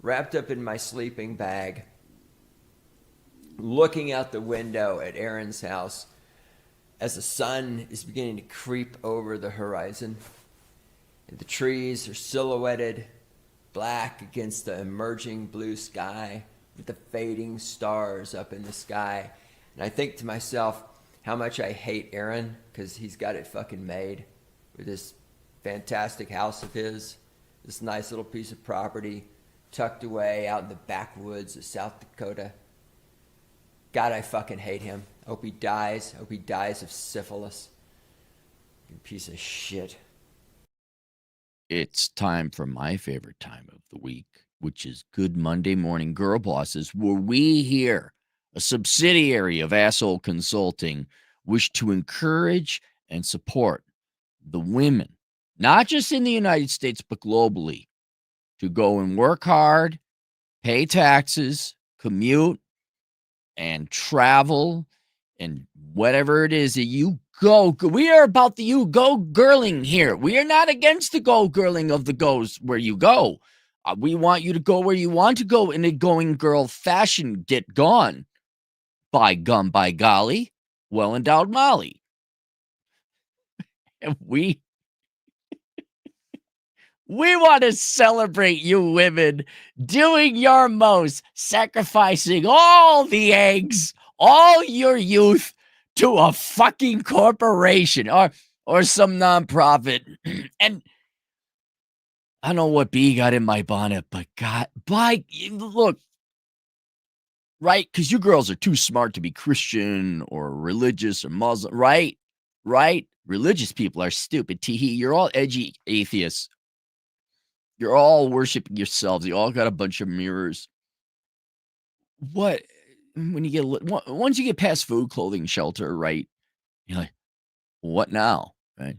wrapped up in my sleeping bag, looking out the window at Aaron's house as the sun is beginning to creep over the horizon. And the trees are silhouetted black against the emerging blue sky with the fading stars up in the sky. And I think to myself how much I hate Aaron because he's got it fucking made with this fantastic house of his, this nice little piece of property tucked away out in the backwoods of South Dakota. God, I fucking hate him. I hope he dies. I hope he dies of syphilis. You piece of shit. It's time for my favorite time of the week, which is Good Monday Morning Girl Bosses, where we here, a subsidiary of Asshole Consulting, wish to encourage and support the women, not just in the United States, but globally, to go and work hard, pay taxes, commute, and travel, and whatever it is that you go. We are about the you go girling here. We are not against the go girling of the goes where you go. We want you to go where you want to go in a going girl fashion. Get gone. By gum, by golly, well endowed Molly. And we want to celebrate you women doing your most, sacrificing all the eggs, all your youth to a fucking corporation or some nonprofit. And I don't know what bee got in my bonnet, but God, look, right? Because you girls are too smart to be Christian or religious or Muslim, right? Right? Religious people are stupid. Teehee, you're all edgy atheists. You're all worshiping yourselves. You all got a bunch of mirrors. What? When you get once you get past food, clothing, shelter, right? You're like, what now? Right?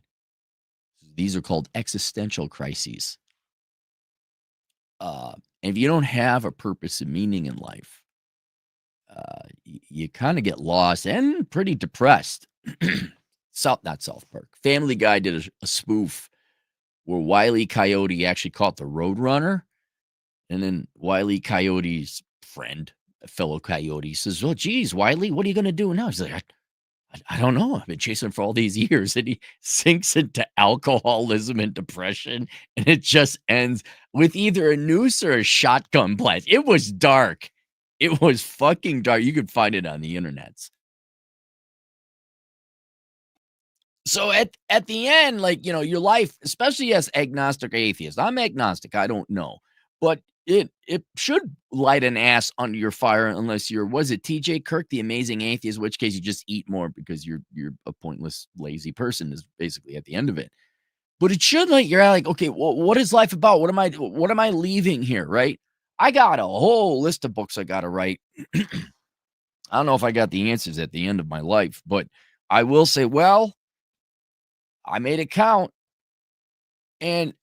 These are called existential crises. And if you don't have a purpose and meaning in life, you kind of get lost and pretty depressed. Not South Park. Family Guy did a spoof where Wile E. Coyote actually caught the Roadrunner. And then Wile E. Coyote's friend, a fellow coyote, says, "Oh, geez, Wiley, what are you going to do now?" He's like, I don't know. I've been chasing him for all these years. And he sinks into alcoholism and depression. And it just ends with either a noose or a shotgun blast. It was dark. It was fucking dark. You could find it on the internets. So at the end, like, your life, especially as agnostic or atheist, I'm agnostic. I don't know. But it should light an ass under your fire unless you're, was it TJ Kirk, the amazing atheist, in which case you just eat more because you're a pointless, lazy person is basically at the end of it. But it should like, you're like, okay, well, what is life about? What am I leaving here, right? I got a whole list of books I got to write. I don't know if I got the answers at the end of my life, but I will say, well, I made it count. And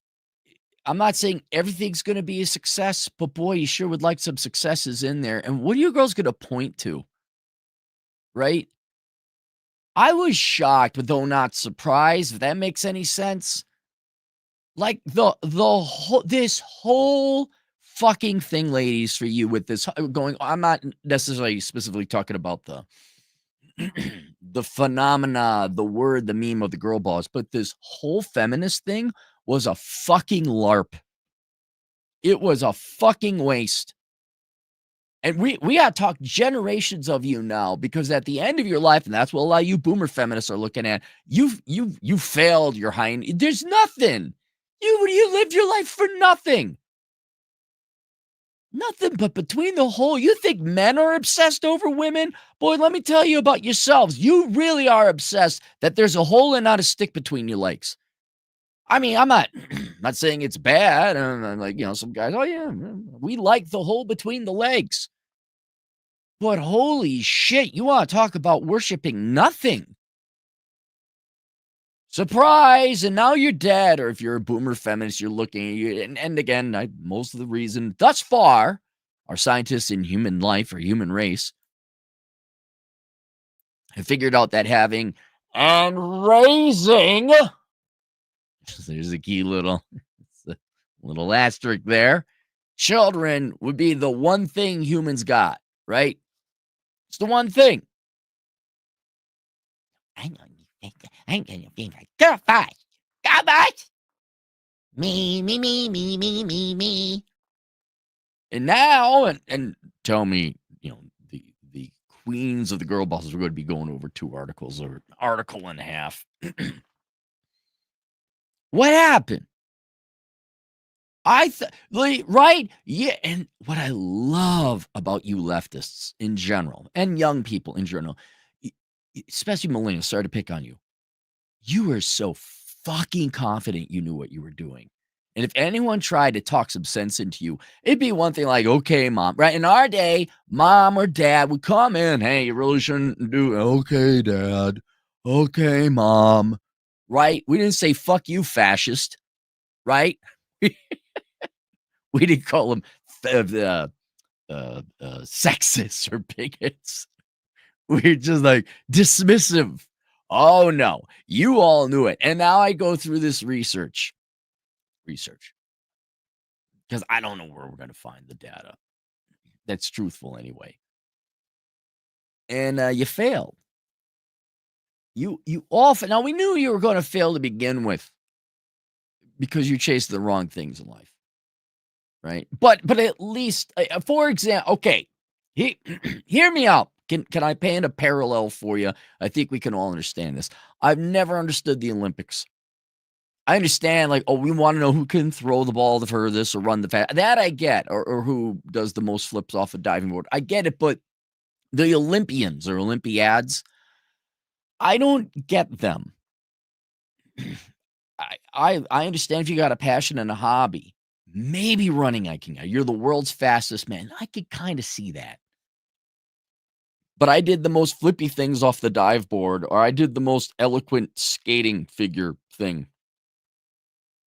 I'm not saying everything's going to be a success, but boy, you sure would like some successes in there. And what are you girls going to point to? Right? I was shocked, but though not surprised, if that makes any sense. Like this whole fucking thing, ladies, for you with this going, I'm not necessarily specifically talking about the the phenomena, the word, the meme of the girl boss, but this whole feminist thing was a fucking LARP. It was a fucking waste. And we got to talk generations of you now, because at the end of your life, and that's what a lot of you boomer feminists are looking at, you failed your there's nothing. You lived your life for nothing. Nothing but between the whole, you think men are obsessed over women? Boy, let me tell you about yourselves. You really are obsessed that there's a hole and not a stick between your legs. I mean, I'm not saying it's bad. And like, some guys, oh yeah, we like the hole between the legs. But holy shit, you want to talk about worshiping nothing. Surprise, and now you're dead. Or if you're a boomer feminist, you're looking at you. And again, most of the reason thus far, our scientists in human life or human race have figured out that having and raising, there's a key little asterisk there, children would be the one thing humans got, right? It's the one thing. I'm gonna be like Girlboss. Girlboss. Me. And now, and tell me, the queens of the girl bosses are going to be going over 2 articles or an article and a half. What happened? Right? Yeah. And what I love about you leftists in general and young people in general, especially millennials, sorry to pick on you. You were so fucking confident you knew what you were doing. And if anyone tried to talk some sense into you, it'd be one thing like, okay, mom, right? In our day, mom or dad would come in. Hey, you really shouldn't do. Okay, dad. Okay, mom. Right? We didn't say, fuck you, fascist. Right? We didn't call them sexist or bigots. We're just like dismissive. Oh no, you all knew it. And now I go through this research because I don't know where we're going to find the data that's truthful anyway. And you failed. You often, now we knew you were going to fail to begin with because you chased the wrong things in life. Right. But at least, for example, okay, hear me out. Can I paint a parallel for you? I think we can all understand this. I've never understood the Olympics. I understand, like, oh, we want to know who can throw the ball the furthest or run the fast. That I get, or who does the most flips off a diving board. I get it, but the Olympians or Olympiads, I don't get them. I understand if you got a passion and a hobby. Maybe running, you're the world's fastest man. I could kind of see that. But I did the most flippy things off the dive board, or I did the most eloquent skating figure thing.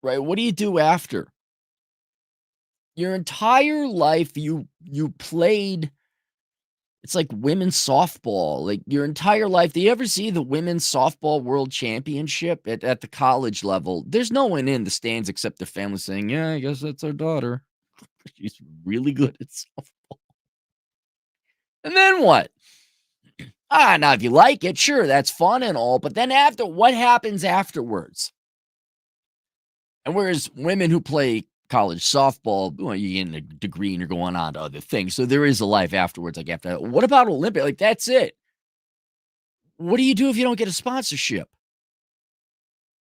Right? What do you do after? Your entire life, you played. It's like women's softball. Like your entire life. Do you ever see the women's softball world championship at the college level? There's no one in the stands except their family saying, yeah, I guess that's our daughter. She's really good at softball. And then what? Now if you like it, sure, that's fun and all. But then what happens afterwards? And whereas women who play college softball, well, you get a degree and you're going on to other things. So there is a life afterwards. Like after that. What about Olympic? Like that's it. What do you do if you don't get a sponsorship?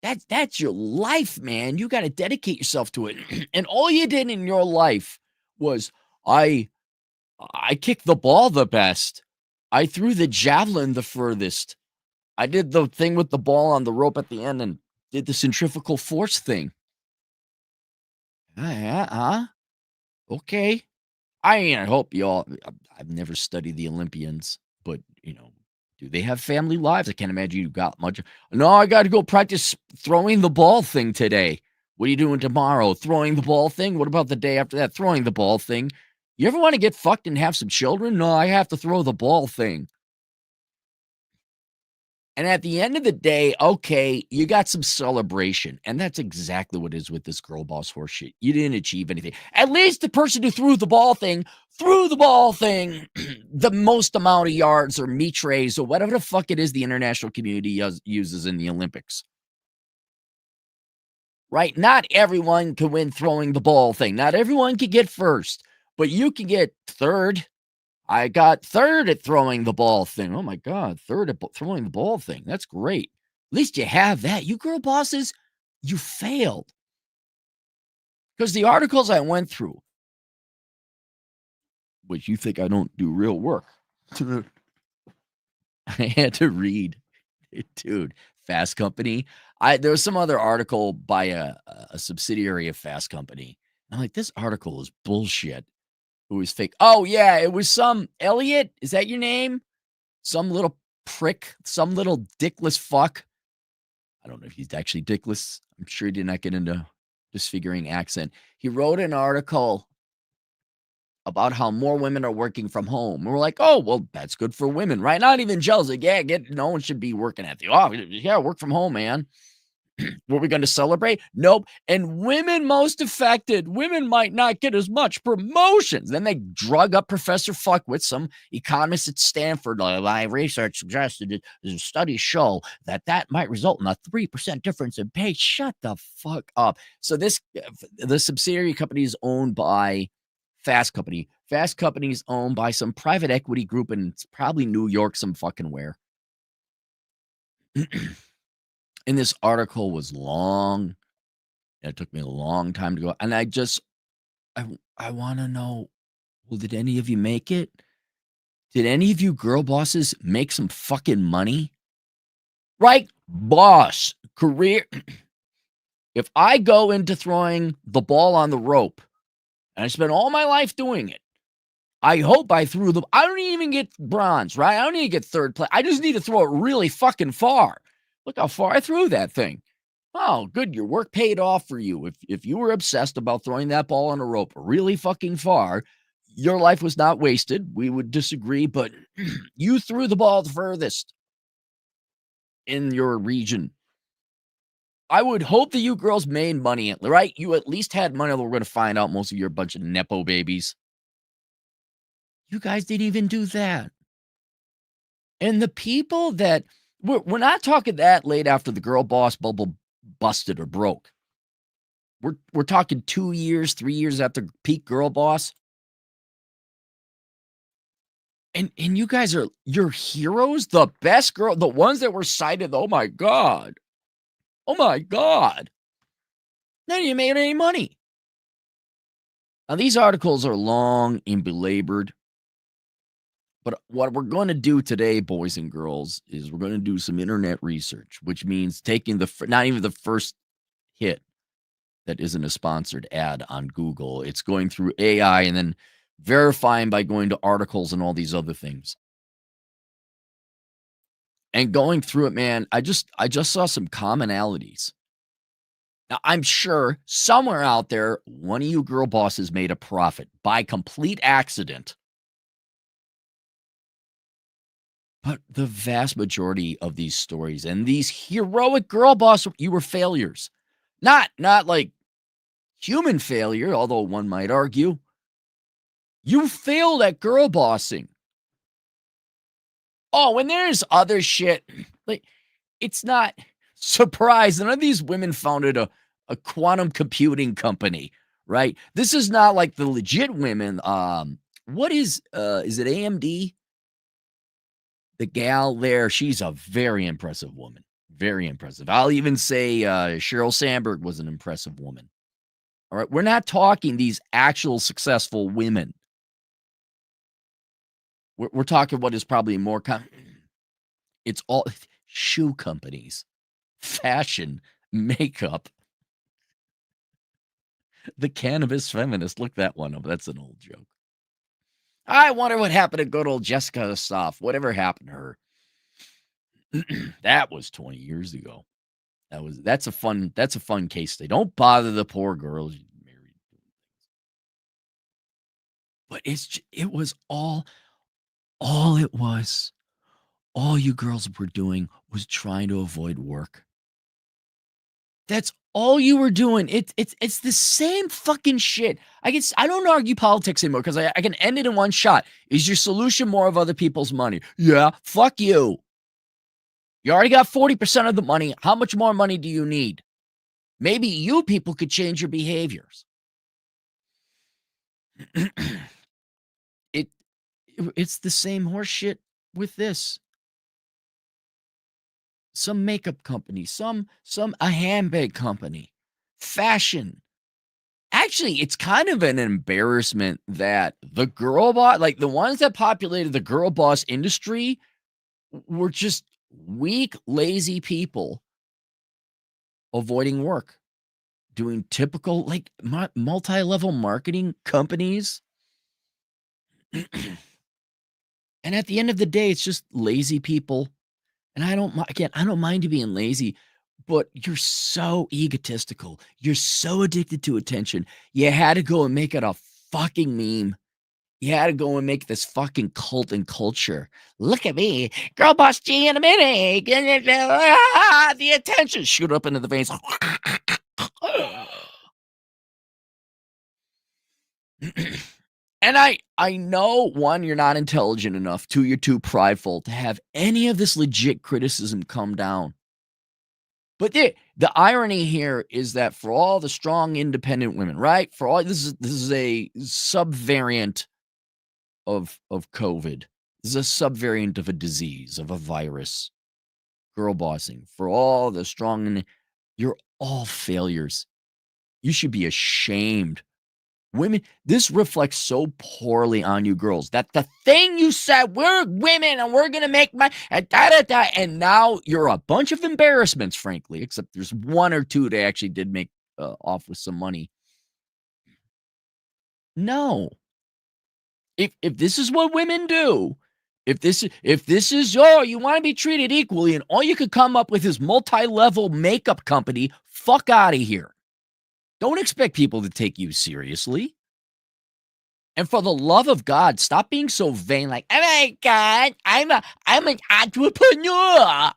That's your life, man. You got to dedicate yourself to it. And all you did in your life was I kicked the ball the best. I threw the javelin the furthest. I did the thing with the ball on the rope at the end and did the centrifugal force thing. Okay. I hope y'all, I've never studied the Olympians, but, do they have family lives? I can't imagine you got much. No, I got to go practice throwing the ball thing today. What are you doing tomorrow? Throwing the ball thing? What about the day after that? Throwing the ball thing. You ever want to get fucked and have some children? No, I have to throw the ball thing. And at the end of the day, okay, you got some celebration. And that's exactly what it is with this girl boss horse shit. You didn't achieve anything. At least the person who threw the ball thing, the most amount of yards or mitres or whatever the fuck it is the international community uses in the Olympics. Right? Not everyone can win throwing the ball thing. Not everyone can get first, but you can get third. I got third at throwing the ball thing. Oh my God, third at throwing the ball thing. That's great. At least you have that. You girl bosses, you failed. Because the articles I went through, which you think I don't do real work, I had to read, dude, Fast Company. There was some other article by a subsidiary of Fast Company. I'm like, this article is bullshit. It was fake. Oh, yeah, it was some Elliot. Is that your name? Some little prick, some little dickless fuck. I don't know if he's actually dickless. I'm sure he did not get into disfiguring accent. He wrote an article about how more women are working from home. We're like, oh, well, that's good for women, right? Not even jealous. Like, yeah, no one should be working at the office. Yeah, work from home, man. Were we going to celebrate? Nope. And women most affected. Women might not get as much promotions. Then they drug up Professor Fuckwit, some economist at Stanford. My research suggested studies show that might result in a 3% difference in pay. Shut the fuck up. So the subsidiary company is owned by Fast Company. Fast Company is owned by some private equity group, and it's probably New York, some fucking where. And this article was long. It took me a long time to go. And I want to know, well, did any of you make it? Did any of you girl bosses make some fucking money? Right? Boss, career. If I go into throwing the ball on the rope and I spend all my life doing it, I hope I threw the, I don't even get bronze, right? I don't need to get third place. I just need to throw it really fucking far. Look how far I threw that thing. Oh, good. Your work paid off for you. If you were obsessed about throwing that ball on a rope really fucking far, your life was not wasted. We would disagree, but you threw the ball the furthest in your region. I would hope that you girls made money, right? You at least had money. We're going to find out most of you are a bunch of Nepo babies. You guys didn't even do that. And the people that, we're not talking that late after the girl boss bubble busted or broke. We're talking 2 years, 3 years after peak girl boss. And you guys are your heroes, the best girl, the ones that were cited. Oh my God. Oh my God. None of you made any money. Now, these articles are long and belabored. But what we're going to do today, boys and girls, is we're going to do some internet research, which means taking not even the first hit that isn't a sponsored ad on Google. It's going through AI and then verifying by going to articles and all these other things. And going through it, man, I just saw some commonalities. Now, I'm sure somewhere out there, one of you girl bosses made a profit by complete accident. But the vast majority of these stories and these heroic girl boss, you were failures. Not like human failure, although one might argue. You failed at girl bossing. Oh, when there's other shit, like it's not surprise. None of these women founded a quantum computing company, right? This is not like the legit women. What is it AMD? The gal there, she's a very impressive woman. Very impressive. I'll even say Sheryl Sandberg was an impressive woman. All right. We're not talking these actual successful women. We're talking what is probably more it's all shoe companies, fashion, makeup. The cannabis feminist. Look that one up. That's an old joke. I wonder what happened to good old Jessica Assaf. Whatever happened to her? That was 20 years ago. That's a fun case study. Don't bother the poor girls married. But it was all it was. All you girls were doing was trying to avoid work. That's all you were doing. It's the same fucking shit. I don't argue politics anymore because I can end it in one shot. Is your solution more of other people's money? Yeah, fuck you. You already got 40% of the money. How much more money do you need? Maybe you people could change your behaviors. It's the same horse shit with this. Some makeup company, a handbag company, fashion. Actually, it's kind of an embarrassment that the girl boss, like the ones that populated the girl boss industry, were just weak, lazy people avoiding work, doing typical like multi-level marketing companies. And at the end of the day, it's just lazy people. And I don't mind you being lazy, but you're so egotistical. You're so addicted to attention. You had to go and make it a fucking meme. You had to go and make this fucking cult and culture. Look at me, girl boss G in a minute. The attention shoot up into the veins. And I know, one, you're not intelligent enough. Two, you're too prideful to have any of this legit criticism come down. But the irony here is that for all the strong, independent women, right? For all this is a subvariant of COVID. This is a subvariant of a disease, of a virus. Girl bossing. For all the strong, you're all failures. You should be ashamed. Women, this reflects so poorly on you girls that the thing you said, we're women and we're going to make money, and now you're a bunch of embarrassments, frankly, except there's one or two that actually did make off with some money. No. If this is what women do, if this is, oh, you want to be treated equally and all you could come up with is multi-level makeup company, fuck out of here. Don't expect people to take you seriously. And for the love of God, stop being so vain. Like, oh my God, I'm an entrepreneur.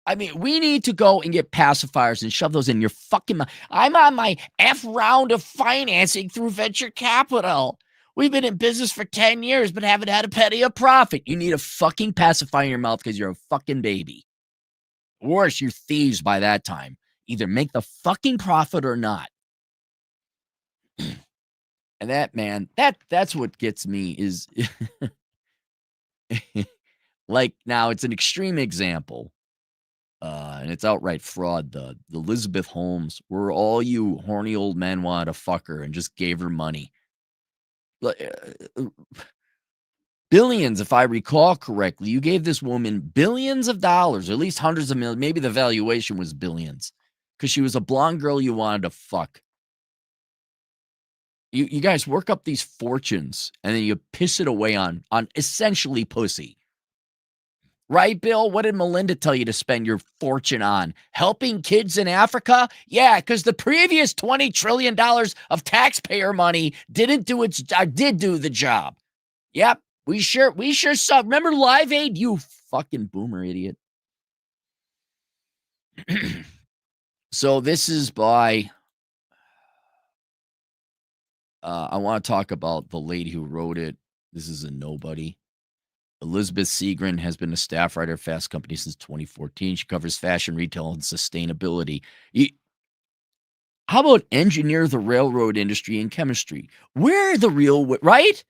I mean, we need to go and get pacifiers and shove those in your fucking mouth. I'm on my F round of financing through venture capital. We've been in business for 10 years, but haven't had a penny of profit. You need a fucking pacifier in your mouth because you're a fucking baby. Worse, you're thieves by that time. Either make the fucking profit or not. And that, man, that's what gets me is like, now it's an extreme example. And it's outright fraud. The Elizabeth Holmes, where all you horny old men wanted to fuck her and just gave her money. Billions, if I recall correctly. You gave this woman billions of dollars, or at least hundreds of millions. Maybe the valuation was billions because she was a blonde girl you wanted to fuck. You guys work up these fortunes and then you piss it away on essentially pussy. Right, Bill? What did Melinda tell you to spend your fortune on? Helping kids in Africa? Yeah, because the previous $20 trillion of taxpayer money did do the job. Yep, we sure saw. Remember Live Aid? You fucking boomer idiot. So this is by, I want to talk about the lady who wrote it. This is a nobody. Elizabeth Segrin has been a staff writer at Fast Company since 2014. She covers fashion, retail, and sustainability. How about engineer the railroad industry and chemistry? We're the real, right?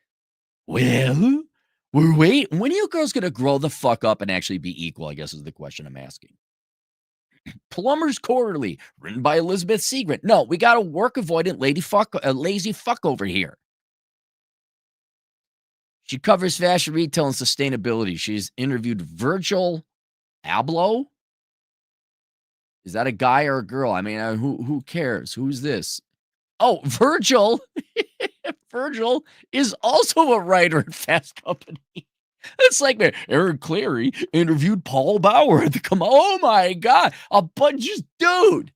Well, we're waiting. When are you girls going to grow the fuck up and actually be equal, I guess is the question I'm asking. Plumbers Quarterly, written by Elizabeth Segrin. No, we got a work avoidant lazy fuck over here. She covers fashion, retail, and sustainability. She's interviewed Virgil Abloh. Is that a guy or a girl? I mean, who cares? Who's this? Oh, Virgil. Virgil is also a writer at Fast Company. It's like, man, Aaron Clary interviewed Paul Bauer at the oh my God, a bunch of dude.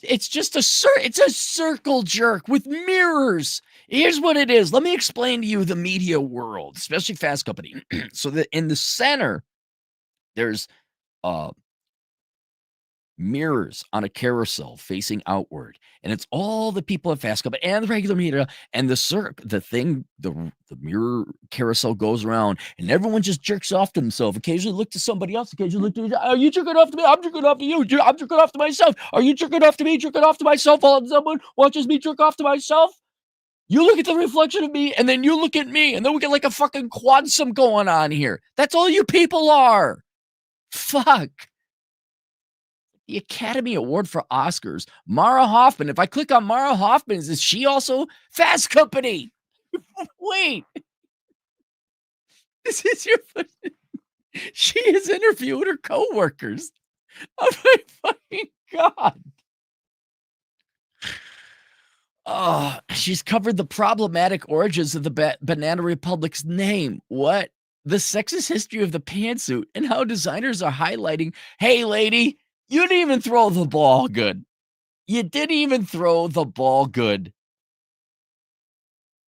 It's just it's a circle jerk with mirrors. Here's what it is. Let me explain to you the media world, especially Fast Company. So that in the center, there's mirrors on a carousel facing outward, and it's all the people at Fast Company and the regular media, and the mirror carousel goes around, and everyone just jerks off to themselves. Occasionally look to somebody else. Occasionally look to, are you jerking off to me? I'm jerking off to you. I'm jerking off to myself. Are you jerking off to me? Jerking off to myself. While someone watches me jerk off to myself. You look at the reflection of me, and then you look at me, and then we get like a fucking quadsum going on here. That's all you people are. Fuck. The Academy Award for Oscars. Mara Hoffman. If I click on Mara Hoffman, is she also Fast Company? Wait. This is your. She has interviewed her coworkers. Oh my fucking God. Oh, she's covered the problematic origins of the Banana Republic's name. What? The sexist history of the pantsuit and how designers are highlighting, hey, lady, you didn't even throw the ball good. You didn't even throw the ball good.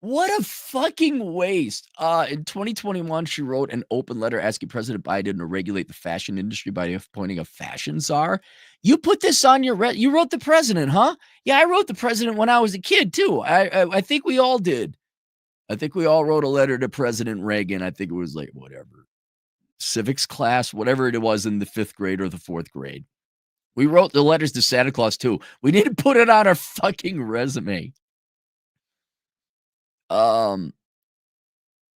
What a fucking waste. In 2021, she wrote an open letter asking President Biden to regulate the fashion industry by appointing a fashion czar. You put this on your you wrote the president, huh? Yeah, I wrote the president when I was a kid too. I think we all did. I think we all wrote a letter to President Reagan. I think it was like whatever civics class, whatever it was in the 5th grade or the 4th grade. We wrote the letters to Santa Claus too. We need to put it on our fucking resume. Um,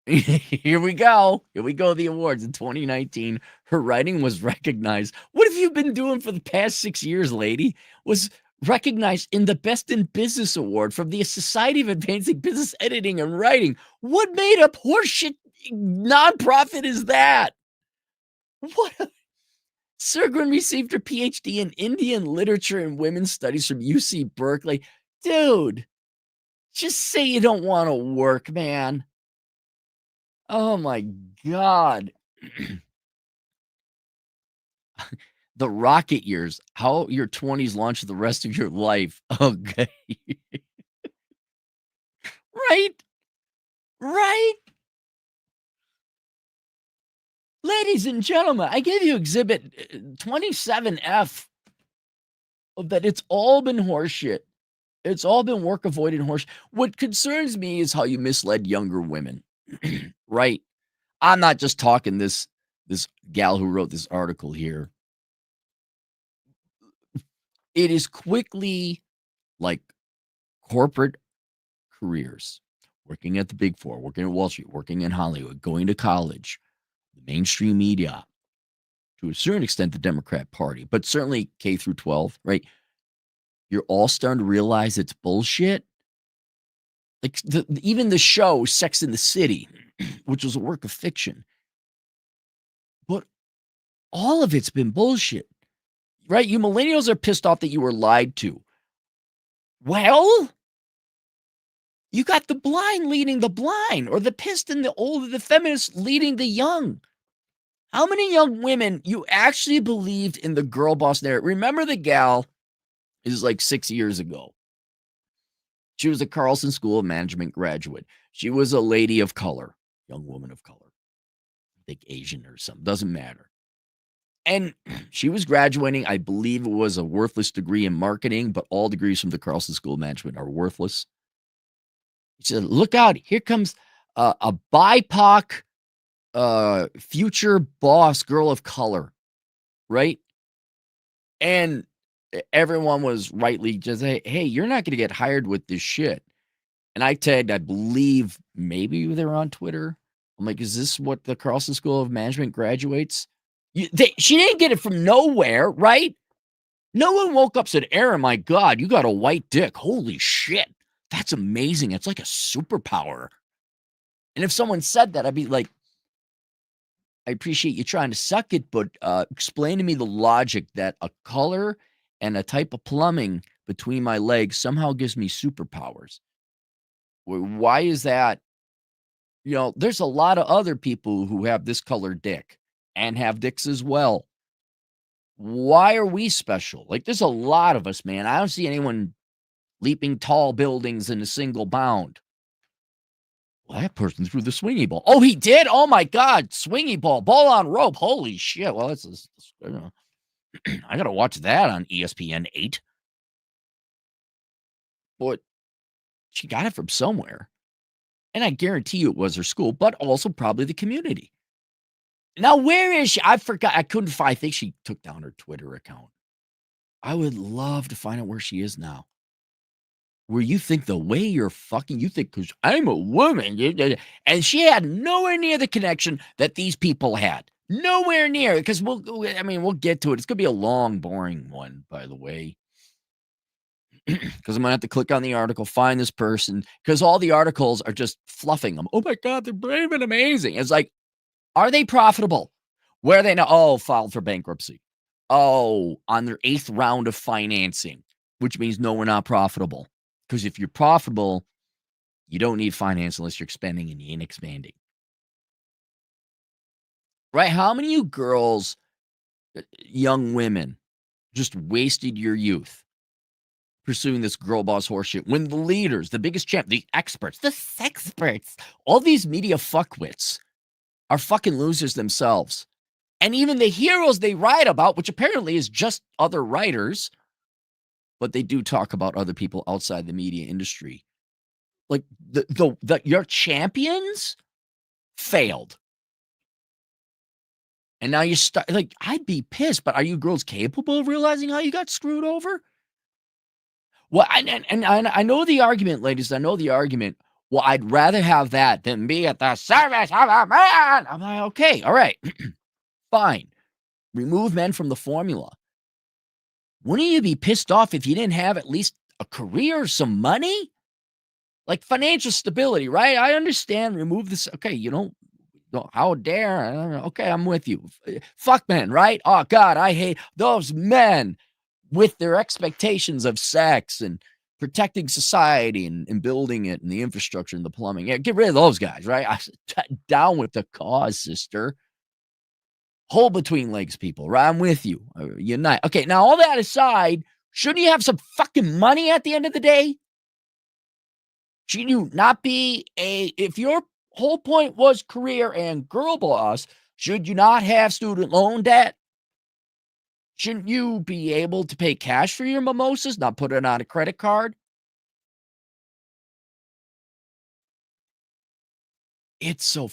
Here we go. Here we go. The awards in 2019. Her writing was recognized. What have you been doing for the past 6 years, lady? Was recognized in the Best in Business Award from the Society of Advancing Business Editing and Writing. What made up horseshit nonprofit is that? What? Sergrin received her PhD in Indian literature and women's studies from UC Berkeley. Dude, just say you don't want to work, man. Oh my God. The rocket years, how your 20s launch the rest of your life. Okay. Right? Right? Ladies and gentlemen, I gave you exhibit 27F of that. It's all been horseshit. It's all been work avoided horse. What concerns me is how you misled younger women. Right? I'm not just talking this gal who wrote this article here. It is quickly like corporate careers, working at the Big Four, working at Wall Street, working in Hollywood, going to college, the mainstream media, to a certain extent, the Democrat Party, but certainly K through 12, right? You're all starting to realize it's bullshit. Like even the show Sex in the City, which was a work of fiction, but all of it's been bullshit, right? You millennials are pissed off that you were lied to. Well, you got the blind leading the blind, or the pissed and the old, the feminists leading the young. How many young women you actually believed in the girl boss narrative? Remember the gal is like 6 years ago. She was a Carlson School of Management graduate. She was a lady of color, young woman of color. I think Asian or something, doesn't matter. And she was graduating, I believe it was a worthless degree in marketing, but all degrees from the Carlson School of Management are worthless. She said, look out, here comes a BIPOC future boss girl of color, right? And everyone was rightly just, hey, you're not going to get hired with this shit. And I tagged, I believe maybe they were on Twitter. I'm like, is this what the Carlson School of Management graduates? She didn't get it from nowhere, right? No one woke up and said, Aaron, my God, you got a white dick. Holy shit. That's amazing. It's like a superpower. And if someone said that, I'd be like, I appreciate you trying to suck it, but explain to me the logic that a color and a type of plumbing between my legs somehow gives me superpowers. Why is that? You know, there's a lot of other people who have this color dick and have dicks as well. Why are we special? Like, there's a lot of us, man. I don't see anyone leaping tall buildings in a single bound. Well, that person threw the swingy ball. Oh, he did? Oh, my God. Swingy ball. Ball on rope. Holy shit. Well, that's I got to watch that on ESPN 8. But she got it from somewhere. And I guarantee you it was her school, but also probably the community. Now, where is she? I forgot. I couldn't find. I think she took down her Twitter account. I would love to find out where she is now. Where you think the way you're fucking, you think because I'm a woman, and she had nowhere near the connection that these people had. Nowhere near, because we'll get to it. It's gonna be a long, boring one, by the way. Because I'm gonna have to click on the article, find this person, because all the articles are just fluffing them. Oh my God, they're brave and amazing. It's like, are they profitable? Where are they now? Oh, filed for bankruptcy. Oh, on their 8th round of financing, which means no, we're not profitable. Because if you're profitable, you don't need finance unless you're expanding and you ain't expanding. Right? How many of you girls, young women, just wasted your youth? pursuing this girl boss horseshit when the leaders, the biggest champ, the experts, the sexperts, all these media fuckwits are fucking losers themselves. And even the heroes they write about, which apparently is just other writers, but they do talk about other people outside the media industry. Like your champions failed. And now you start, like, I'd be pissed, but are you girls capable of realizing how you got screwed over? Well, and I know the argument, ladies. I know the argument. Well, I'd rather have that than be at the service of a man. I'm like, okay, all right, fine. Remove men from the formula. Wouldn't you be pissed off if you didn't have at least a career, some money? Like financial stability, right? I understand. Remove this. Okay, you don't how dare. Okay, I'm with you. Fuck men, right? Oh, God, I hate those men with their expectations of sex and protecting society and building it and the infrastructure and the plumbing. Yeah, get rid of those guys, right? Down with the cause, sister. Hole between legs, people, right? I'm with you. Unite. Okay, now all that aside, shouldn't you have some fucking money at the end of the day? Should you not be if your whole point was career and girl boss, should you not have student loan debt? Shouldn't you be able to pay cash for your mimosas, not put it on a credit card? It's so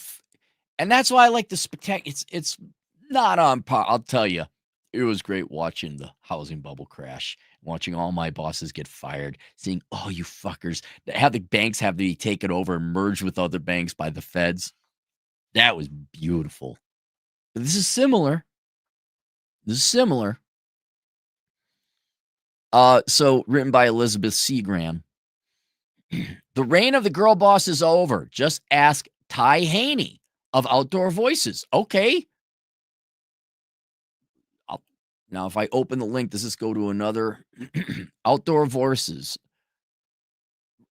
and that's why I like the spectacular. It's not on par. I'll tell you, it was great watching the housing bubble crash, watching all my bosses get fired, seeing, oh, you fuckers, how the banks have to be taken over and merged with other banks by the feds. That was beautiful. But this is similar. This is similar. So written by Elizabeth Seagram. The reign of the girl boss is over. Just ask Ty Haney of Outdoor Voices. Okay. Now, if I open the link, does this go to another Outdoor Voices?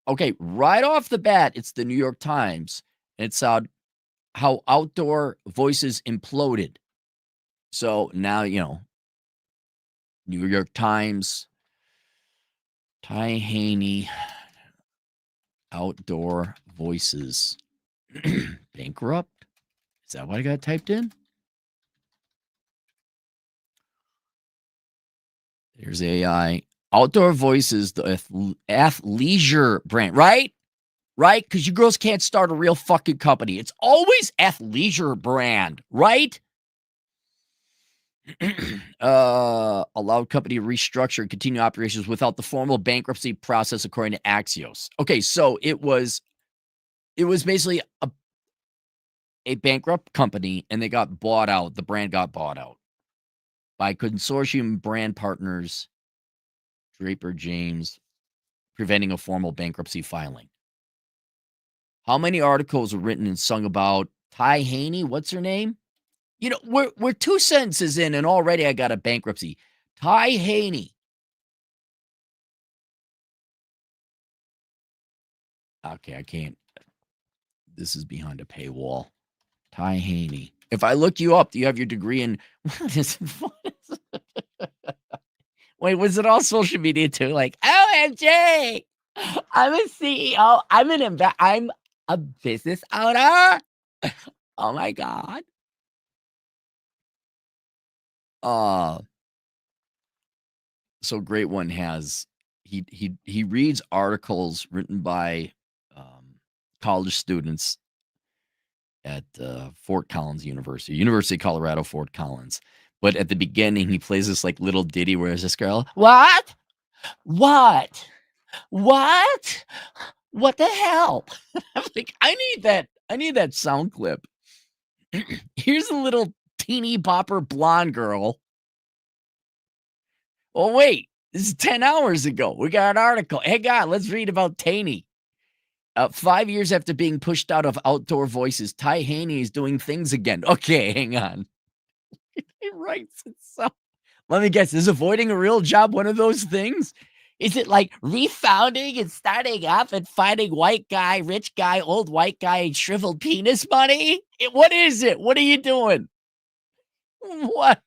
Okay, right off the bat, it's the New York Times. It's how Outdoor Voices imploded. So now, New York Times, Ty Haney, Outdoor Voices, bankrupt? Is that what I got typed in? There's AI. Outdoor Voices, the athleisure brand, right? Right? Because you girls can't start a real fucking company. It's always athleisure brand, right? Allowed company to restructure and continue operations without the formal bankruptcy process, according to Axios. Okay, so it was basically a bankrupt company, and they got bought out. The brand got bought out by consortium brand partners, Draper James, preventing a formal bankruptcy filing. How many articles were written and sung about Ty Haney? What's her name? We're 2 sentences in, and already I got a bankruptcy. Ty Haney. Okay, I can't. This is behind a paywall. Ty Haney. If I look you up, do you have your degree in what is Wait, was it all social media too? Like, OMG, I'm a CEO. I'm a business owner. Oh my God. So Great One has he reads articles written by college students at Fort Collins University of Colorado, Fort Collins. But at the beginning, he plays this like little ditty where it's this girl, what? What? What? What the hell? I'm like, I need that sound clip. Here's a little teeny bopper blonde girl. Oh, wait, this is 10 hours ago. We got an article. Hey, God, let's read about Taney. 5 years after being pushed out of Outdoor Voices, Ty Haney is doing things again. Okay, hang on. It writes itself. Let me guess, is avoiding a real job one of those things? Is it like refounding and starting up and finding white guy, rich guy, old white guy, shriveled penis money? What is it? What are you doing? What?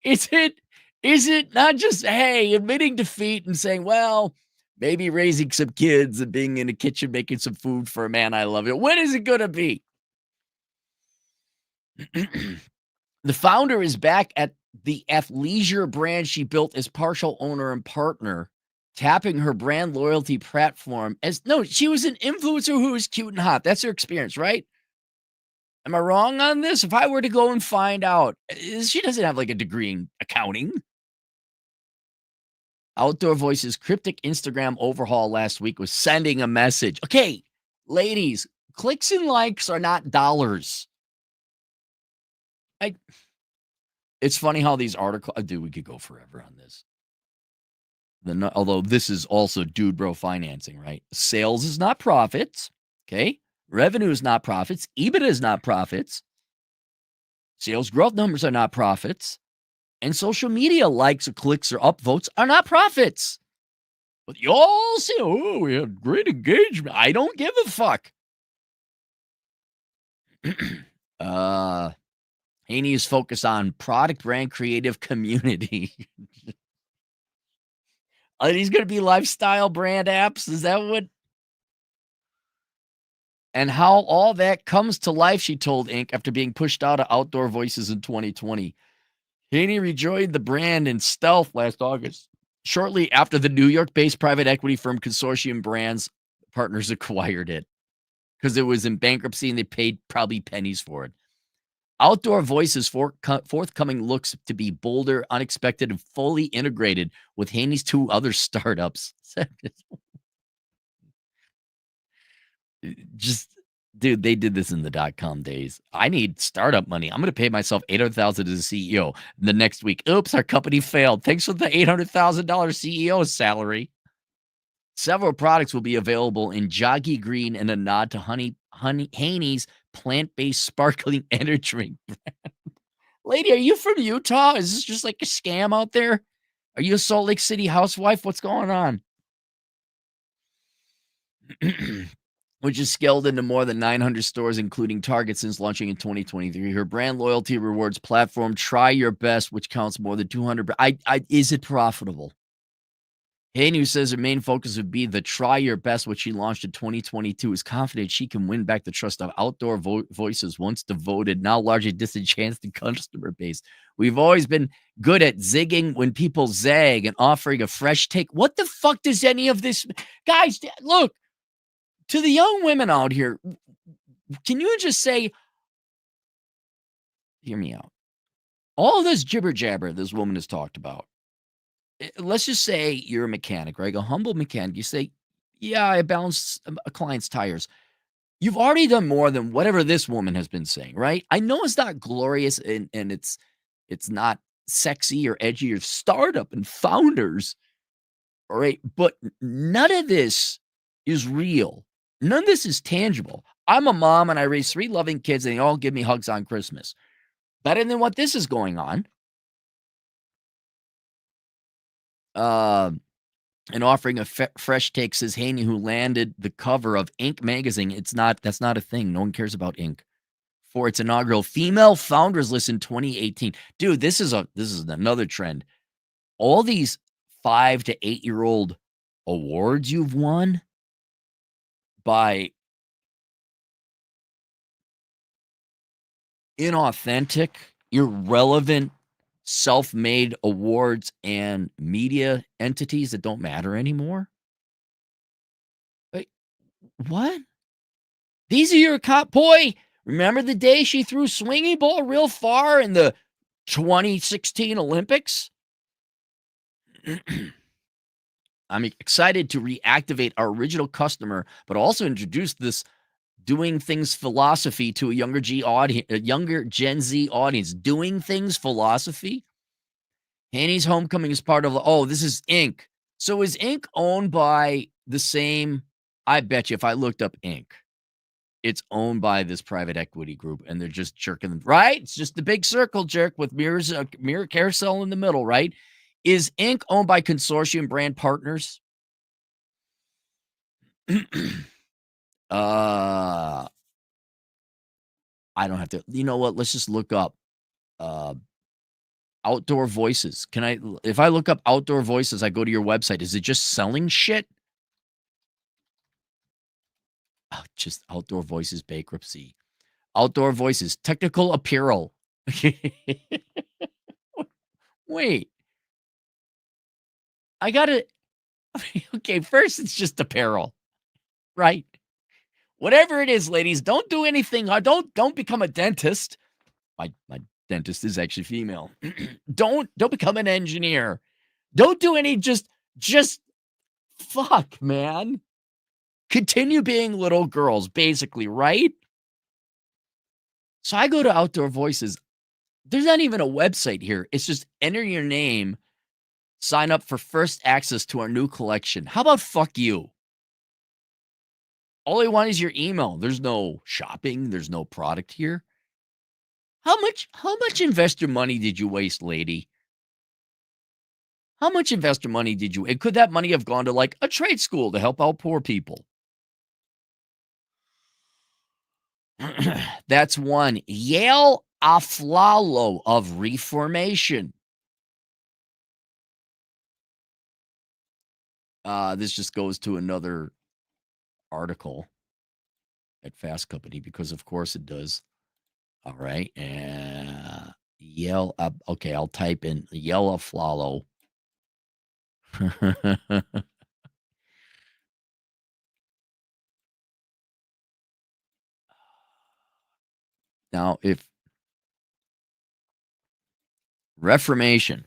Is it Is it not just, hey, admitting defeat and saying, well, maybe raising some kids and being in the kitchen making some food for a man I love? It. When is it going to be? The founder is back at the athleisure brand she built as partial owner and partner, tapping her brand loyalty platform as no, she was an influencer who was cute and hot. That's her experience, right? Am I wrong on this? If I were to go and find out, she doesn't have like a degree in accounting. Outdoor Voice's cryptic Instagram overhaul last week was sending a message. Okay, ladies, clicks and likes are not dollars. I It's funny how these articles, dude, we could go forever on this. Although this is also dude bro financing, right? Sales is not profits. Okay. Revenue is not profits. EBITDA is not profits. Sales growth numbers are not profits. And social media likes or clicks or upvotes are not profits. But y'all say, oh, we had great engagement. I don't give a fuck. Haney is focused on product, brand, creative, community. Are these going to be lifestyle brand apps? Is that what? And how all that comes to life, she told Inc. after being pushed out of Outdoor Voices in 2020. Haney rejoined the brand in stealth last August, shortly after the New York-based private equity firm Consortium Brands Partners acquired it because it was in bankruptcy and they paid probably pennies for it. Outdoor Voices forthcoming looks to be bolder, unexpected, and fully integrated with Haney's two other startups. Just, dude, they did this in the .com days. I need startup money. I'm going to pay myself $800,000 as a CEO. The next week, oops, our company failed. Thanks for the $800,000 CEO salary. Several products will be available in Joggy Green and a nod to Haney's plant-based sparkling energy drink. Lady, are you from Utah? Is this just like a scam out there? Are you a Salt Lake City housewife? What's going on? Which is scaled into more than 900 stores, including Target, since launching in 2023. Her brand loyalty rewards platform, Try Your Best, which counts more than 200. Is it profitable? Haney, who says her main focus would be the Try Your Best, which she launched in 2022, is confident she can win back the trust of Outdoor Voices, once devoted, now largely disenchanted customer base. We've always been good at zigging when people zag and offering a fresh take. What the fuck does any of this... Guys, look, to the young women out here, can you just say, hear me out, all this jibber jabber this woman has talked about, let's just say you're a mechanic, right? A humble mechanic. You say, yeah, I balance a client's tires. You've already done more than whatever this woman has been saying, right? I know it's not glorious and it's not sexy or edgy or startup and founders, all right? But none of this is real. None of this is tangible. I'm a mom and I raise 3 loving kids and they all give me hugs on Christmas. Better than what this is going on. And offering a fresh take, says Haney, who landed the cover of Inc. magazine. That's not a thing. No one cares about Inc. for its inaugural female founders list in 2018. Dude, this is another trend. All these 5 to 8-year-old awards you've won by inauthentic, irrelevant, self-made awards and media entities that don't matter anymore. Wait, what? These are your cop boy. Remember the day she threw swinging ball real far in the 2016 Olympics? I'm excited to reactivate our original customer, but also introduce this doing things philosophy to a younger Gen Z audience. Doing things philosophy. Haney's homecoming is part of this is Inc. So is Inc. owned by the same? I bet you if I looked up Inc., it's owned by this private equity group, and they're just jerking them, right? It's just the big circle jerk with mirror carousel in the middle, right? Is Inc. owned by Consortium Brand Partners? I don't have to. You know what? Let's just look up Outdoor Voices. If I look up Outdoor Voices, I go to your website. Is it just selling shit? Oh, just Outdoor Voices bankruptcy. Outdoor Voices, technical apparel. Wait, I gotta. Okay, first it's just apparel, right? Whatever it is, ladies, don't do anything. Don't become a dentist. My dentist is actually female. Don't become an engineer. Don't do any. Just fuck, man. Continue being little girls, basically, right? So I go to Outdoor Voices. There's not even a website here. It's just enter your name, sign up for first access to our new collection. How about fuck you? All I want is your email. There's no shopping. There's no product here. How much investor money did you waste, lady? How much investor money did you? And could that money have gone to like a trade school to help out poor people? That's one. Yale Aflalo of Reformation. This just goes to another article at Fast Company because, of course, it does. All right. Yale. Okay, I'll type in Yale Aflalo. Now, if Reformation.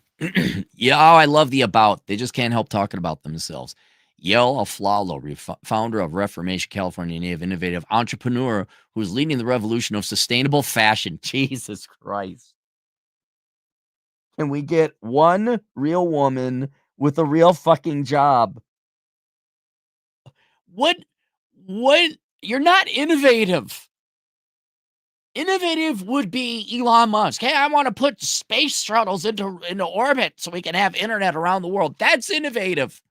Yeah, oh, I love the about. They just can't help talking about themselves. Yale Aflalo, founder of Reformation California native innovative entrepreneur who is leading the revolution of sustainable fashion. Jesus Christ. Can we get one real woman with a real fucking job? What? What? You're not innovative. Innovative would be Elon Musk. Hey, I want to put space shuttles into orbit so we can have internet around the world. That's innovative.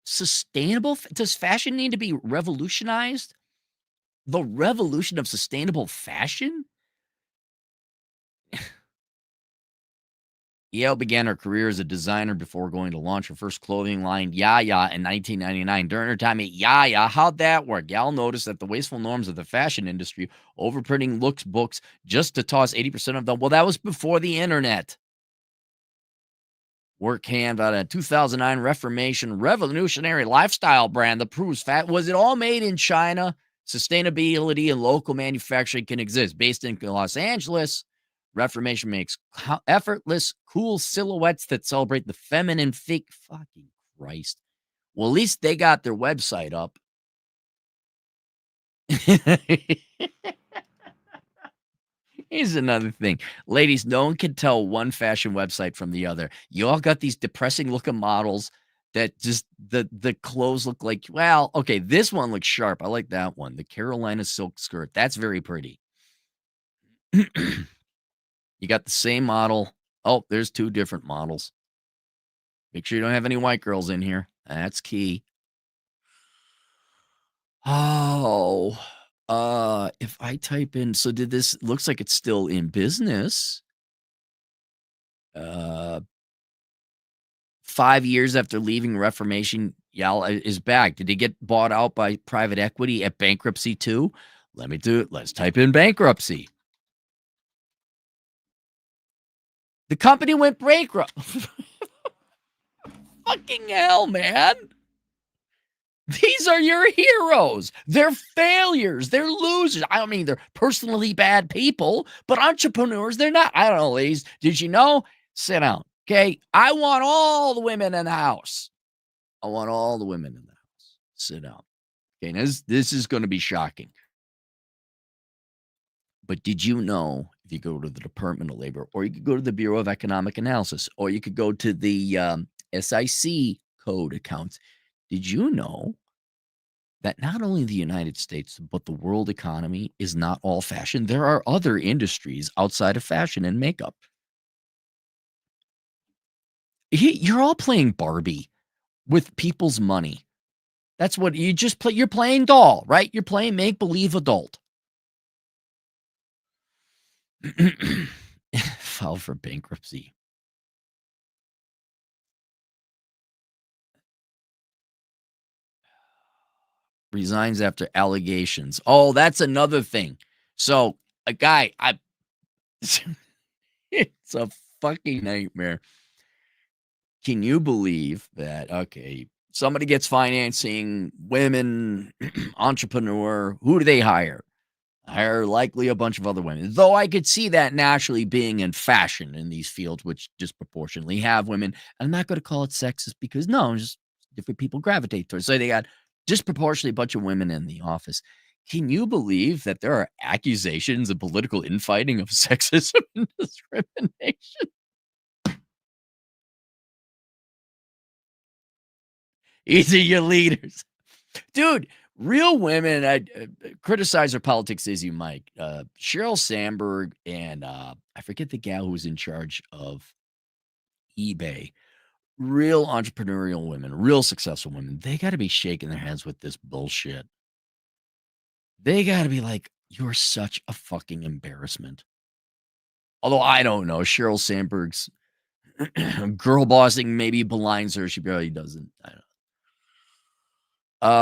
Sustainable? Does fashion need to be revolutionized? The revolution of sustainable fashion? Yale began her career as a designer before going to launch her first clothing line, Yaya, in 1999. During her time at Yaya, how'd that work? Gal noticed that the wasteful norms of the fashion industry, overprinting looks books just to toss 80% of them. Well, that was before the internet. Work hand out a 2009 Reformation revolutionary lifestyle brand that proves fat. Was it all made in China? Sustainability and local manufacturing can exist. Based in Los Angeles, Reformation makes effortless, cool silhouettes that celebrate the feminine fake. Fucking Christ. Well, at least they got their website up. Here's another thing. Ladies, no one can tell one fashion website from the other. You all got these depressing looking models that just the clothes look like, well, okay, this one looks sharp. I like that one. The Carolina silk skirt. That's very pretty. You got the same model. Oh, there's two different models. Make sure you don't have any white girls in here. That's key. Oh, if I type in, so did this looks like it's still in business. 5 years after leaving Reformation, Yal is back. Did he get bought out by private equity at bankruptcy too? Let me do it. Let's type in bankruptcy. The company went bankrupt. Fucking hell, man. These are your heroes. They're failures. They're losers. I don't mean they're personally bad people, but entrepreneurs, they're not. I don't know, ladies. Did you know? Sit down. Okay. I want all the women in the house. I want all the women in the house. Sit down. Okay. This is going to be shocking. But did you know if you go to the Department of Labor, or you could go to the Bureau of Economic Analysis, or you could go to the SIC code accounts, did you know that not only the United States, but the world economy is not all fashion? There are other industries outside of fashion and makeup. You're all playing Barbie with people's money. That's what you just play. You're playing doll, right? You're playing make believe adult. File for bankruptcy. Resigns after allegations. Oh, that's another thing. So a guy, it's a fucking nightmare. Can you believe that? Okay, somebody gets financing, women, entrepreneur. Who do they hire? Hire likely a bunch of other women. Though I could see that naturally being in fashion in these fields, which disproportionately have women. I'm not going to call it sexist because no, just different people gravitate towards. So they got disproportionately a bunch of women in the office. Can you believe that there are accusations of political infighting of sexism and discrimination? These are your leaders. Dude, real women, criticize their politics as you might. Sheryl Sandberg and I forget the gal who was in charge of eBay. Real entrepreneurial women, real successful women, they got to be shaking their heads with this bullshit. They got to be like, you're such a fucking embarrassment. Although I don't know, Sheryl Sandberg's girl bossing maybe blinds her. She barely doesn't. I don't know.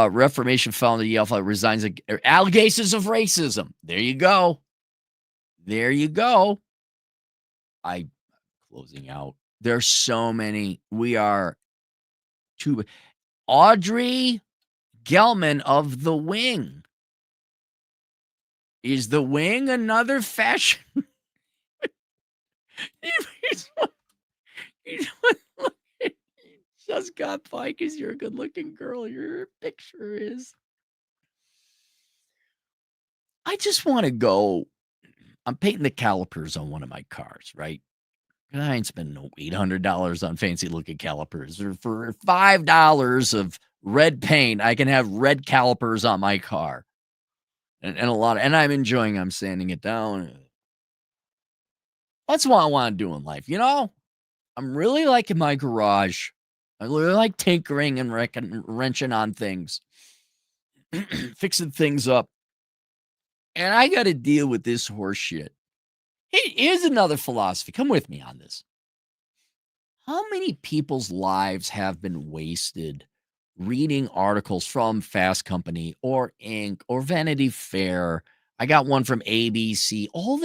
Reformation founder Yale resigns allegations of racism. There you go. There you go. I closing out. There's so many. We are too. Audrey Gelman of The Wing. Is The Wing another fashion? You just got by because you're a good looking girl. Your picture is. I just want to go. I'm painting the calipers on one of my cars, right? I ain't spending no $800 on fancy looking calipers. Or for $5 of red paint, I can have red calipers on my car. And a lot of, and I'm enjoying, I'm sanding it down. That's what I want to do in life. You know, I'm really liking my garage. I really like tinkering and wrenching on things, fixing things up. And I got to deal with this horse shit. Here's another philosophy. Come with me on this. How many people's lives have been wasted reading articles from Fast Company or Inc. or Vanity Fair? I got one from ABC. All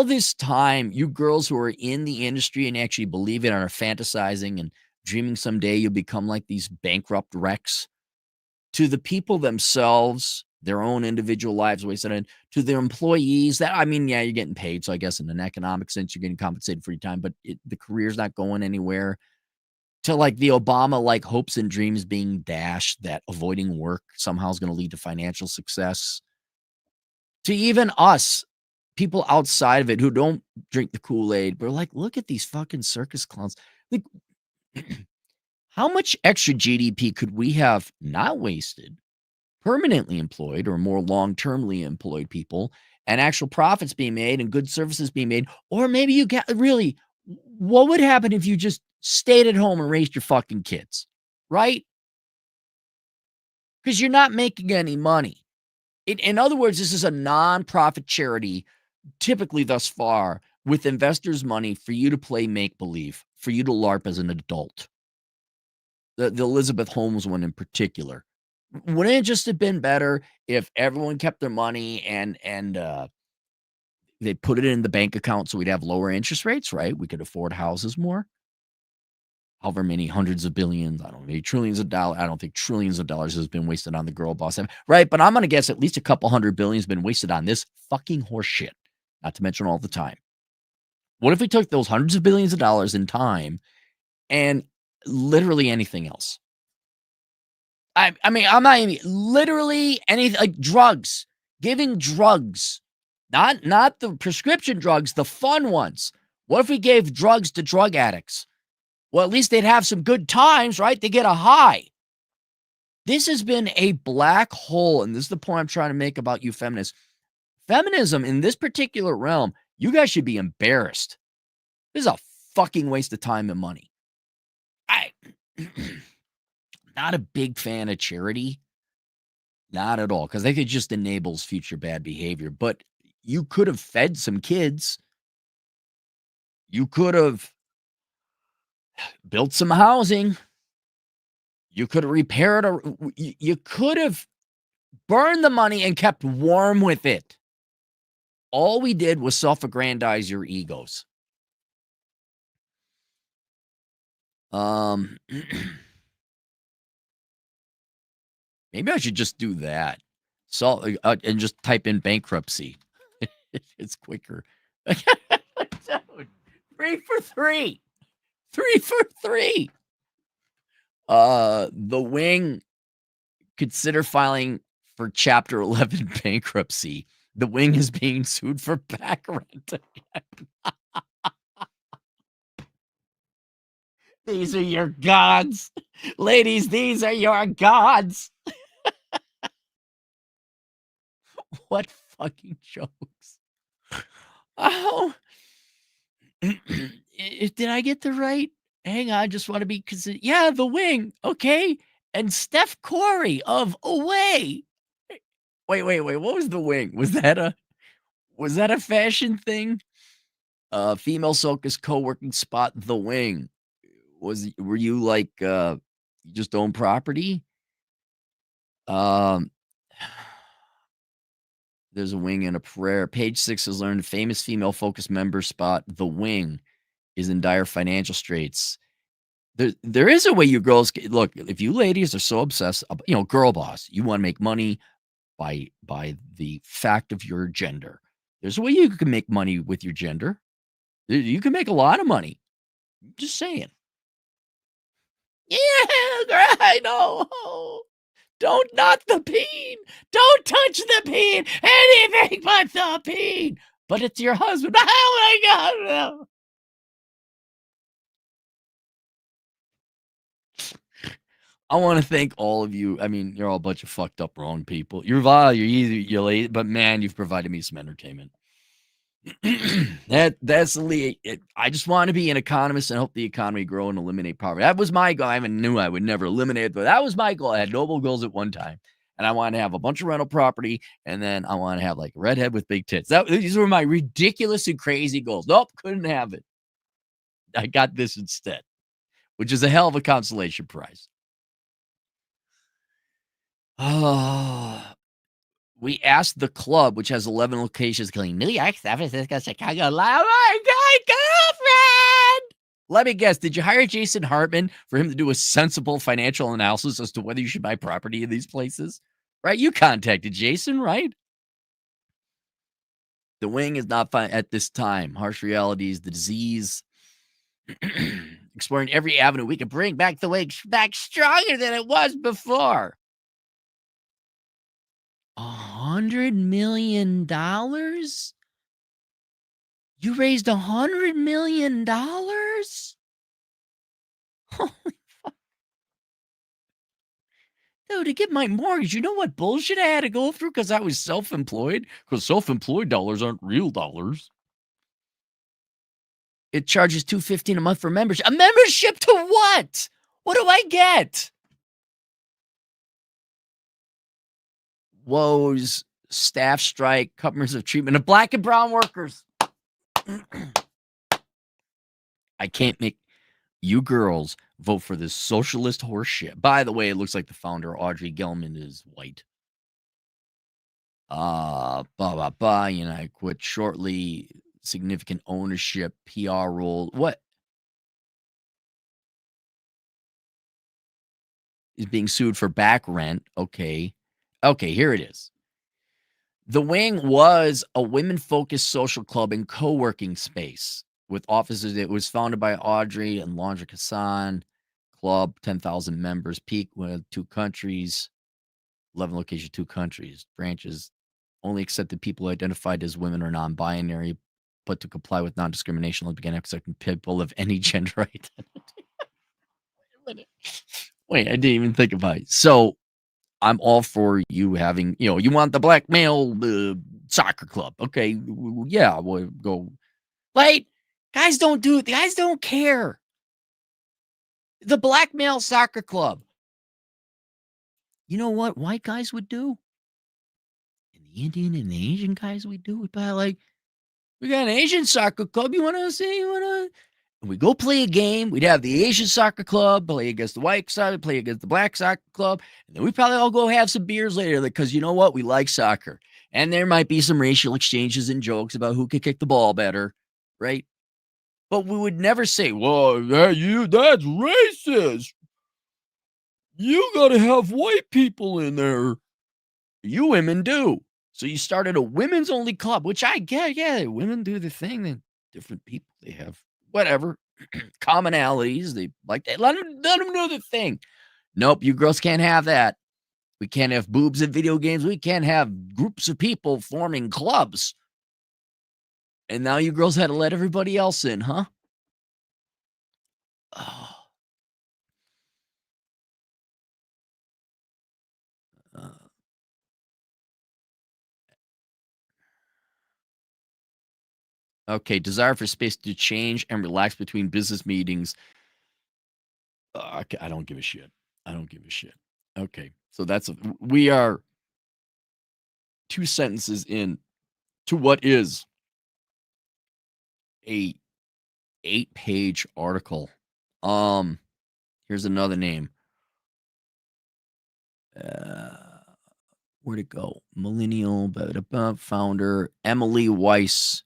this time, you girls who are in the industry and actually believe it and are fantasizing and dreaming someday you'll become like these bankrupt wrecks. To the people themselves, their own individual lives wasted, and to their employees, that I mean, yeah, you're getting paid. So I guess in an economic sense, you're getting compensated for your time, but the career's not going anywhere. To like the Obama like hopes and dreams being dashed that avoiding work somehow is going to lead to financial success. To even us, people outside of it who don't drink the Kool-Aid, but are like, look at these fucking circus clowns. Like, how much extra GDP could we have not wasted permanently employed or more long-termly employed people and actual profits being made and good services being made? Or maybe you get really, what would happen if you just stayed at home and raised your fucking kids, right? Because you're not making any money. In other words, this is a non-profit charity, typically thus far, with investors' money for you to play make-believe, for you to LARP as an adult. The Elizabeth Holmes one in particular. Wouldn't it just have been better if everyone kept their money and they put it in the bank account so we'd have lower interest rates, right? We could afford houses more. However many hundreds of billions, I don't know, maybe trillions of dollars. I don't think trillions of dollars has been wasted on the girl boss, right? But I'm going to guess at least a couple $100 billion has been wasted on this fucking horse shit, not to mention all the time. What if we took those hundreds of billions of dollars in time and literally anything else? I mean, I'm not even literally anything like drugs, giving drugs, not the prescription drugs, the fun ones. What if we gave drugs to drug addicts? Well, at least they'd have some good times, right? They get a high. This has been a black hole, and this is the point I'm trying to make about you feminists. Feminism in this particular realm, you guys should be embarrassed. This is a fucking waste of time and money. not a big fan of charity, not at all, because I think it just enables future bad behavior. But you could have fed some kids. You could have built some housing. You could have repaired a you could have burned the money and kept warm with it. All we did was self-aggrandize your egos. Um, maybe I should just do that. So and just type in bankruptcy. It's quicker. Dude, 3 for 3. 3 for 3. The Wing, consider filing for Chapter 11 bankruptcy. The Wing is being sued for back rent. These are your gods. Ladies, these are your gods. What fucking jokes. Oh. Did I get the right? Hang on, just want to be yeah, The Wing. Okay. And Steph Curry of Away. Wait. What was The Wing? Was that a fashion thing? Female Soca's co-working spot, The Wing. Were you like you just own property? Um there's a wing and a prayer. Page 6 has learned famous female focused member spot, The Wing, is in dire financial straits. There is a way you girls look, if you ladies are so obsessed, girl boss, you want to make money by the fact of your gender. There's a way you can make money with your gender. You can make a lot of money. Just saying. Yeah, girl, I know. Don't knock the peen. Don't touch the peen. Anything but the peen. But it's your husband. Oh my God. No. I want to thank all of you. I mean, you're all a bunch of fucked up wrong people. You're vile, you're easy, you're late, but man, you've provided me some entertainment. That's the I just want to be an economist and help the economy grow and eliminate poverty. That was my goal. I even knew I would never eliminate it, but that was my goal. I had noble goals at one time. And I wanted to have a bunch of rental property, and then I want to have like a redhead with big tits. These were my ridiculous and crazy goals. Nope, couldn't have it. I got this instead, which is a hell of a consolation prize. Oh, we asked the club, which has 11 locations, including New York, San Francisco, Chicago. Oh my God, girlfriend! Let me guess, did you hire Jason Hartman for him to do a sensible financial analysis as to whether you should buy property in these places? Right? You contacted Jason, right? The Wing is not fine at this time. Harsh realities, the disease. Exploring every avenue we can bring back the Wing back stronger than it was before. $100 million? You raised $100 million? Holy fuck. Dude, to get my mortgage, you know what bullshit I had to go through because I was self-employed? Because self-employed dollars aren't real dollars. It charges $215 a month for membership. A membership to what? What do I get? Woes, staff strike, customers of treatment of black and brown workers. I can't make you girls vote for this socialist horse shit. By the way, it looks like the founder, Audrey Gelman, is white. I quit shortly. Significant ownership, PR role. What is being sued for back rent? Okay, here it is. The Wing was a women-focused social club and co-working space with offices. It was founded by Audrey and Landra Kassan. Club, 10,000 members. Peak with 2 countries. 11 locations, 2 countries. Branches only accepted people identified as women or non-binary, but to comply with non-discrimination, they began accepting people of any gender identity. Wait, I didn't even think about it. So I'm all for you having, you want the black male soccer club. Okay, yeah, we'll go. Wait, guys don't do it. The guys don't care. The black male soccer club. You know what white guys would do? And the Indian and the Asian guys would do? We'd be like, we got an Asian soccer club. You want to see? You want to? And we go play a game. We'd have the Asian soccer club play against the white side, play against the black soccer club. And then we probably all go have some beers later because you know what? We like soccer. And there might be some racial exchanges and jokes about who could kick the ball better, right? But we would never say, well, that's racist. You got to have white people in there. You women do. So you started a women's only club, which I get. Yeah, women do the thing. Then different people, they have whatever commonalities. They like that. Let them know the thing. Nope, you girls can't have that. We can't have boobs in video games. We can't have groups of people forming clubs. And now you girls had to let everybody else in, huh? Oh, uh, okay, desire for space to change and relax between business meetings. Okay, I don't give a shit. I don't give a shit. Okay, so we are 2 sentences in to what is a 8-page article. Here's another name. Uh, where'd it go? Millennial founder Emily Weiss,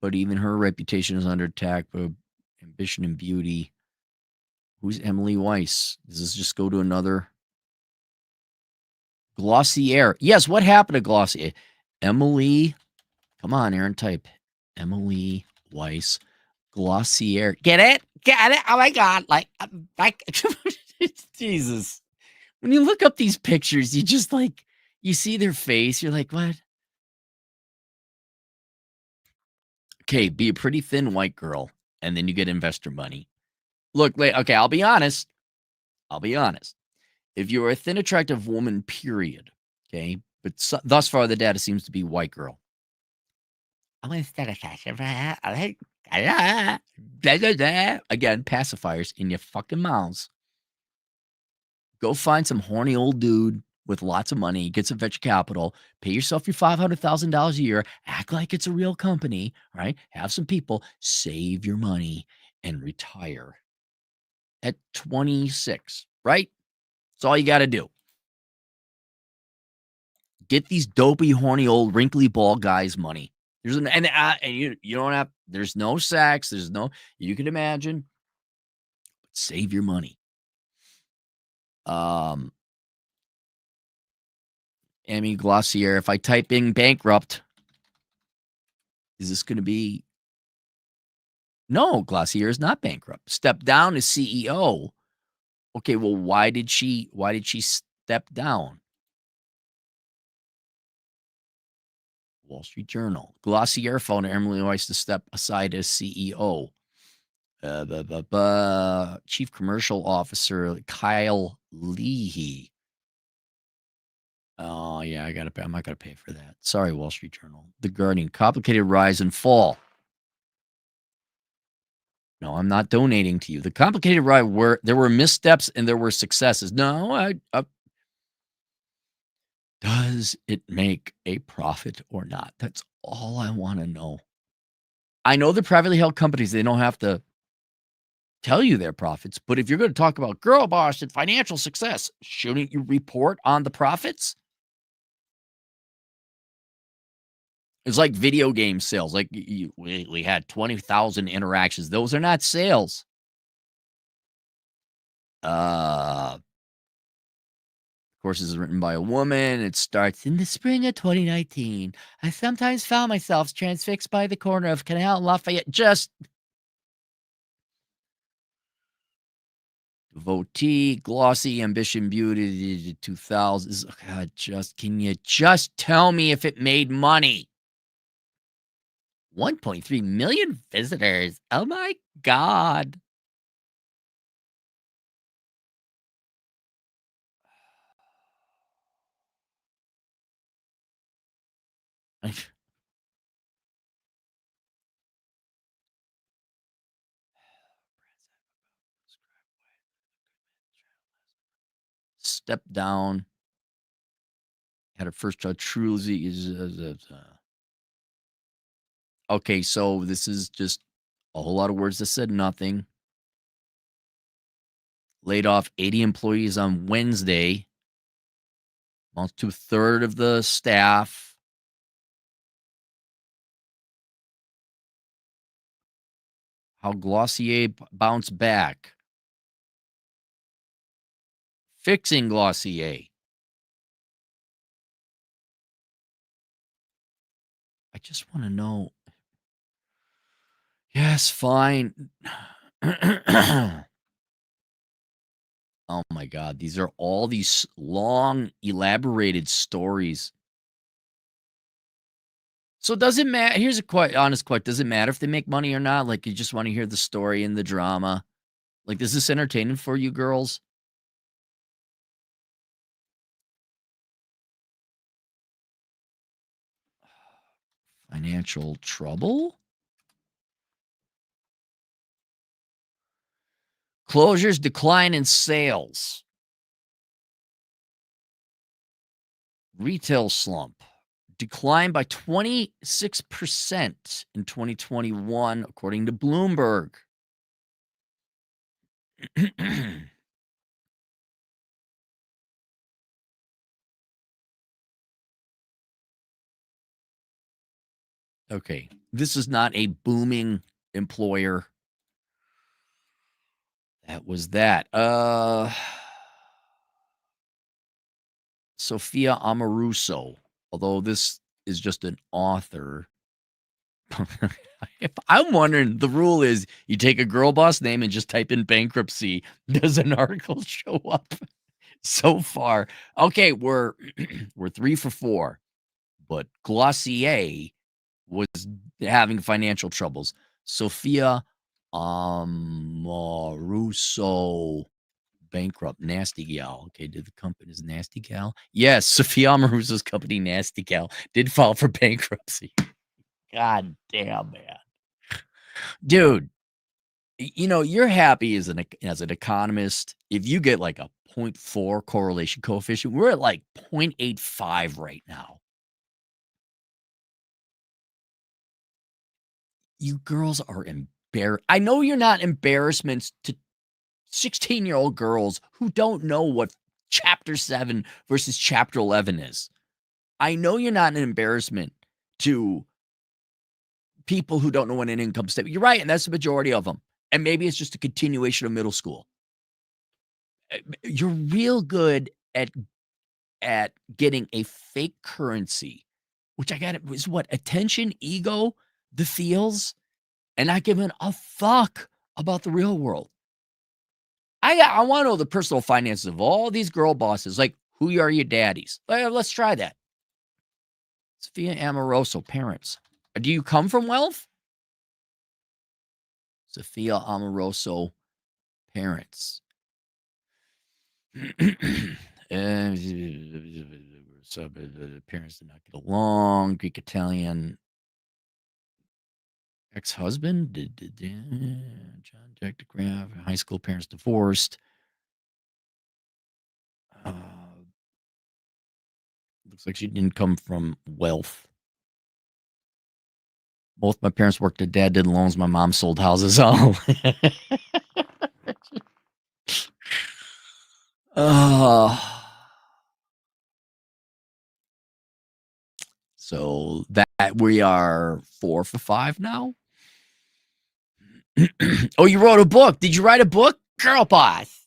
but even her reputation is under attack by ambition and beauty. Who's Emily Weiss? Does this just go to another Glossier? Yes, what happened to Glossier? Emily, come on, Aaron, type Emily Weiss Glossier. Get it? Get it? Oh my God. Like Jesus. When you look up these pictures, you just you see their face. You're like, what? Okay, be a pretty thin white girl, and then you get investor money. Look, okay, I'll be honest. I'll be honest. If you're a thin, attractive woman, period, okay, but thus far the data seems to be white girl. I'm gonna start a fashion. Again, pacifiers in your fucking mouths. Go find some horny old dude with lots of money, get some venture capital, pay yourself your $500,000 a year, act like it's a real company, right? Have some people, save your money, and retire at 26, right? That's all you got to do. Get these dopey, horny, old, wrinkly, bald guys money. And you don't have. There's no sex. There's no. You can imagine. Save your money. Emmy Glossier. If I type in bankrupt, is this going to be? No, Glossier is not bankrupt. Step down as CEO. Okay, well, why did she step down? Wall Street Journal. Glossier founder Emily Weiss to step aside as CEO. Chief Commercial Officer Kyle Leahy. Oh yeah, I'm not gonna pay for that. Sorry, Wall Street Journal. The Guardian. Complicated rise and fall. No, I'm not donating to you. The complicated ride where there were missteps and there were successes. No, does it make a profit or not? That's all I want to know. I know the privately held companies, they don't have to tell you their profits, but if you're going to talk about Girlboss and financial success, shouldn't you report on the profits? It's like video game sales. Like we had 20,000 interactions. Those are not sales. Of course, this is written by a woman. It starts in the spring of 2019. I sometimes found myself transfixed by the corner of Canal and Lafayette. Just devotee, glossy, ambition, beauty, 2000s. God, can you just tell me if it made money? 1.3 million visitors. Oh my God. stepped down. Had her first child. Truly is. Okay, so this is just a whole lot of words that said nothing. Laid off 80 employees on Wednesday. Almost to a third of the staff. How Glossier bounced back. Fixing Glossier. I just want to know. Yes, fine. Oh my God. These are all these long, elaborated stories. So does it matter? Here's a quite honest question. Does it matter if they make money or not? Like, you just want to hear the story and the drama? Like, is this entertaining for you girls? Financial trouble? Closures decline in sales. Retail slump. Declined by 26% in 2021, according to Bloomberg. Okay. This is not a booming employer. That was that. Sophia Amoruso, although this is just an author. I'm wondering, the rule is you take a girl boss name and just type in bankruptcy. Does an article show up? So far, okay, we're we're 3 for 4, but Glossier was having financial troubles. Sophia Amoruso bankrupt. Nasty Gal. Okay, did the company's Nasty Gal? Yes, Sophia Amoruso's company Nasty Gal did file for bankruptcy. God damn, man. Dude, you're happy as an economist if you get like a 0.4 correlation coefficient. We're at like 0.85 right now. You girls are embarrassed. I know you're not embarrassments to 16-year-old girls who don't know what chapter 7 versus chapter 11 is. I know you're not an embarrassment to people who don't know what an income statement. You're right, and that's the majority of them. And maybe it's just a continuation of middle school. You're real good at getting a fake currency, which I got it was what attention, ego, the feels, and not giving a fuck about the real world. I want to know the personal finances of all these girl bosses. Like, who are your daddies? Let's try that. Sophia Amoroso, parents. Do you come from wealth? Sophia Amoroso, parents. Parents did not get along. Greek Italian ex-husband did John Jack DeGraff. High school parents divorced. Looks like she didn't come from wealth. Both my parents worked. Their dad did loans. My mom sold houses. Oh. So that we are 4 for 5 now. Oh, you wrote a book. Did you write a book? Girlboss.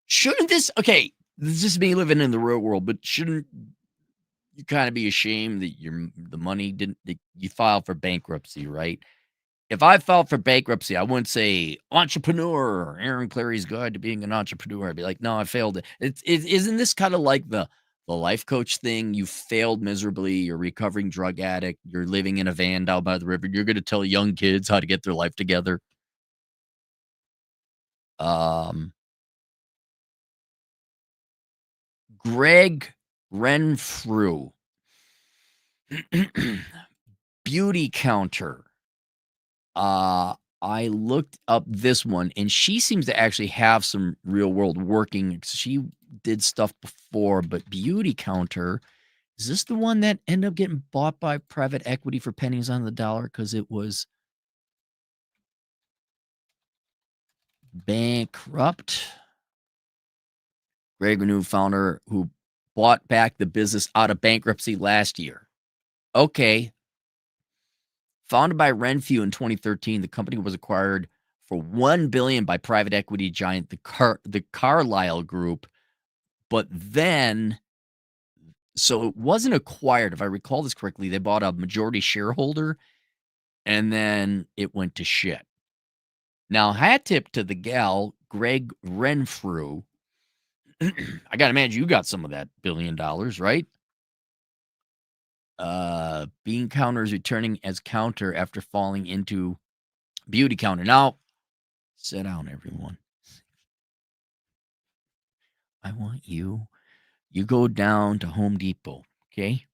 Shouldn't this, okay, this is me living in the real world, but shouldn't you kind of be ashamed that the money that you filed for bankruptcy, right? If I filed for bankruptcy, I wouldn't say entrepreneur, Aaron Clary's guide to being an entrepreneur. I'd be like, no, I failed. Isn't this kind of like the life coach thing? You failed miserably. You're a recovering drug addict. You're living in a van down by the river. You're going to tell young kids how to get their life together. Greg Renfrew, beauty counter. I looked up this one, and she seems to actually have some real world working. She did stuff before, but Beauty Counter, is this the one that ended up getting bought by private equity for pennies on the dollar because it was bankrupt? Greg Renew, founder, who bought back the business out of bankruptcy last year. Okay. Founded by Renfrew in 2013, the company was acquired for $1 billion by private equity giant the Carlyle Group. But then, so it wasn't acquired. If I recall this correctly, they bought a majority shareholder, and then it went to shit. Now, hat tip to the gal, Greg Renfrew. I got to imagine you got some of that $1 billion, right? Bean Counter is returning as Counter after falling into Beauty Counter. Now, sit down, everyone. I want you go down to Home Depot, okay?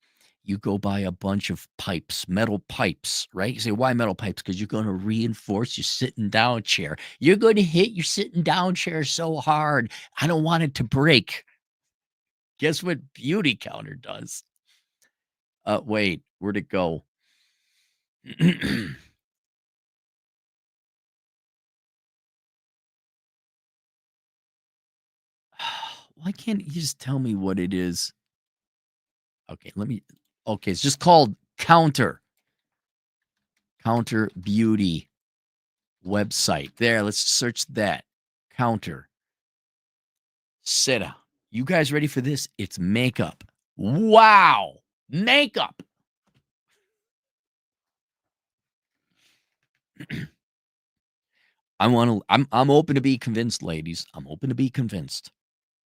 You go buy a bunch of pipes, metal pipes, right? You say, why metal pipes? Because you're going to reinforce your sitting down chair. You're going to hit your sitting down chair so hard. I don't want it to break. Guess what Beauty Counter does? Wait, where'd it go? Why can't you just tell me what it is? Okay, it's just called Counter Beauty website. There, let's search that. Counter. Sit down. You guys ready for this? It's makeup. Wow. Makeup. I'm open to be convinced, ladies. I'm open to be convinced.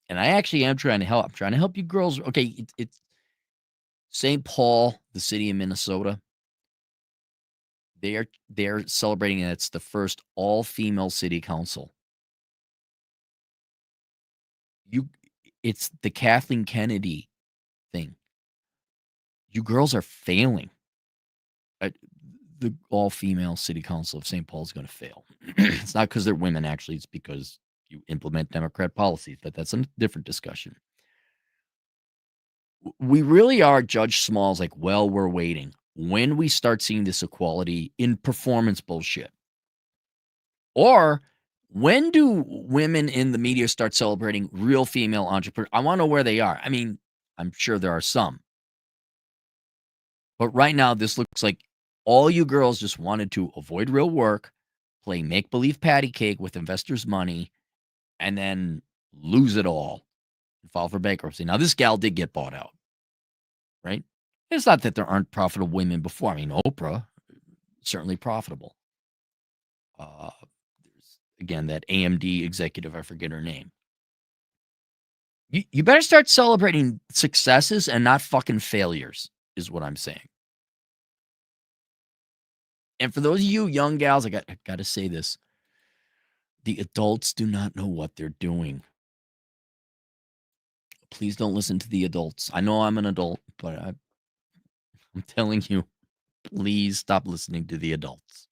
And I actually am trying to help. I'm trying to help you girls. Okay, it's St. Paul, the city of Minnesota. They're celebrating it. It's the first all-female city council. It's the Kathleen Kennedy thing. You girls are failing. The all-female city council of St. Paul is going to fail. It's not because they're women, actually. It's because you implement Democrat policies, but that's a different discussion. We really are Judge Smalls like, well, we're waiting. When we start seeing this equality in performance bullshit, or when do women in the media start celebrating real female entrepreneurs? I want to know where they are. I mean, I'm sure there are some. But right now, this looks like all you girls just wanted to avoid real work, play make-believe patty cake with investors' money, and then lose it all and file for bankruptcy. Now, this gal did get bought out, right? It's not that there aren't profitable women before. I mean, Oprah, certainly profitable. There's, again, that AMD executive, I forget her name. You better start celebrating successes and not fucking failures, is what I'm saying. And for those of you young gals, I got to say this. The adults do not know what they're doing. Please don't listen to the adults. I know I'm an adult, but I'm telling you, please stop listening to the adults.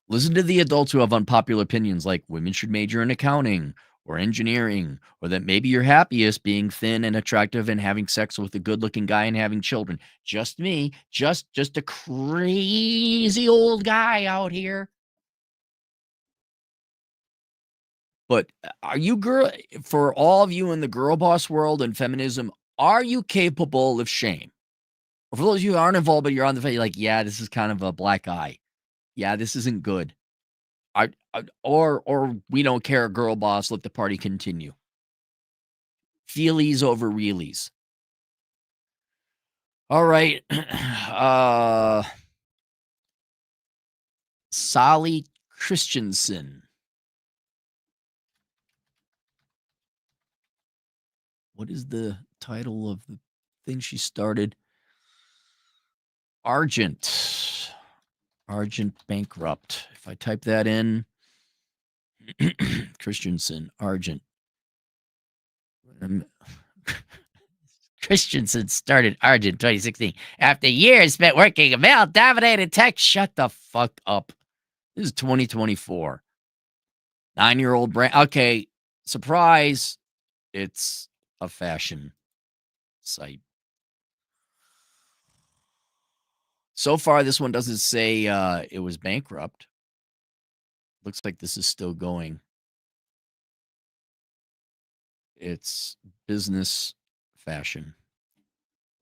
Listen to the adults who have unpopular opinions like women should major in accounting or engineering, or that maybe you're happiest being thin and attractive and having sex with a good-looking guy and having children. Just me, just a crazy old guy out here. But are you for all of you in the girl boss world and feminism, are you capable of shame? Or for those of you who aren't involved, but you're on the face, like, yeah, this is kind of a black eye. Yeah, this isn't good. Or we don't care, girl boss, let the party continue. Feelies over realies. All right. Sally Christensen. What is the title of the thing she started? Argent bankrupt. If I type that in, Christensen, Argent. Christensen started Argent 2016 after years spent working a male-dominated tech. Shut the fuck up. This is 2024. 9-year-old brand. Okay, surprise. It's a fashion site. So far, this one doesn't say it was bankrupt. Looks like this is still going. It's business fashion.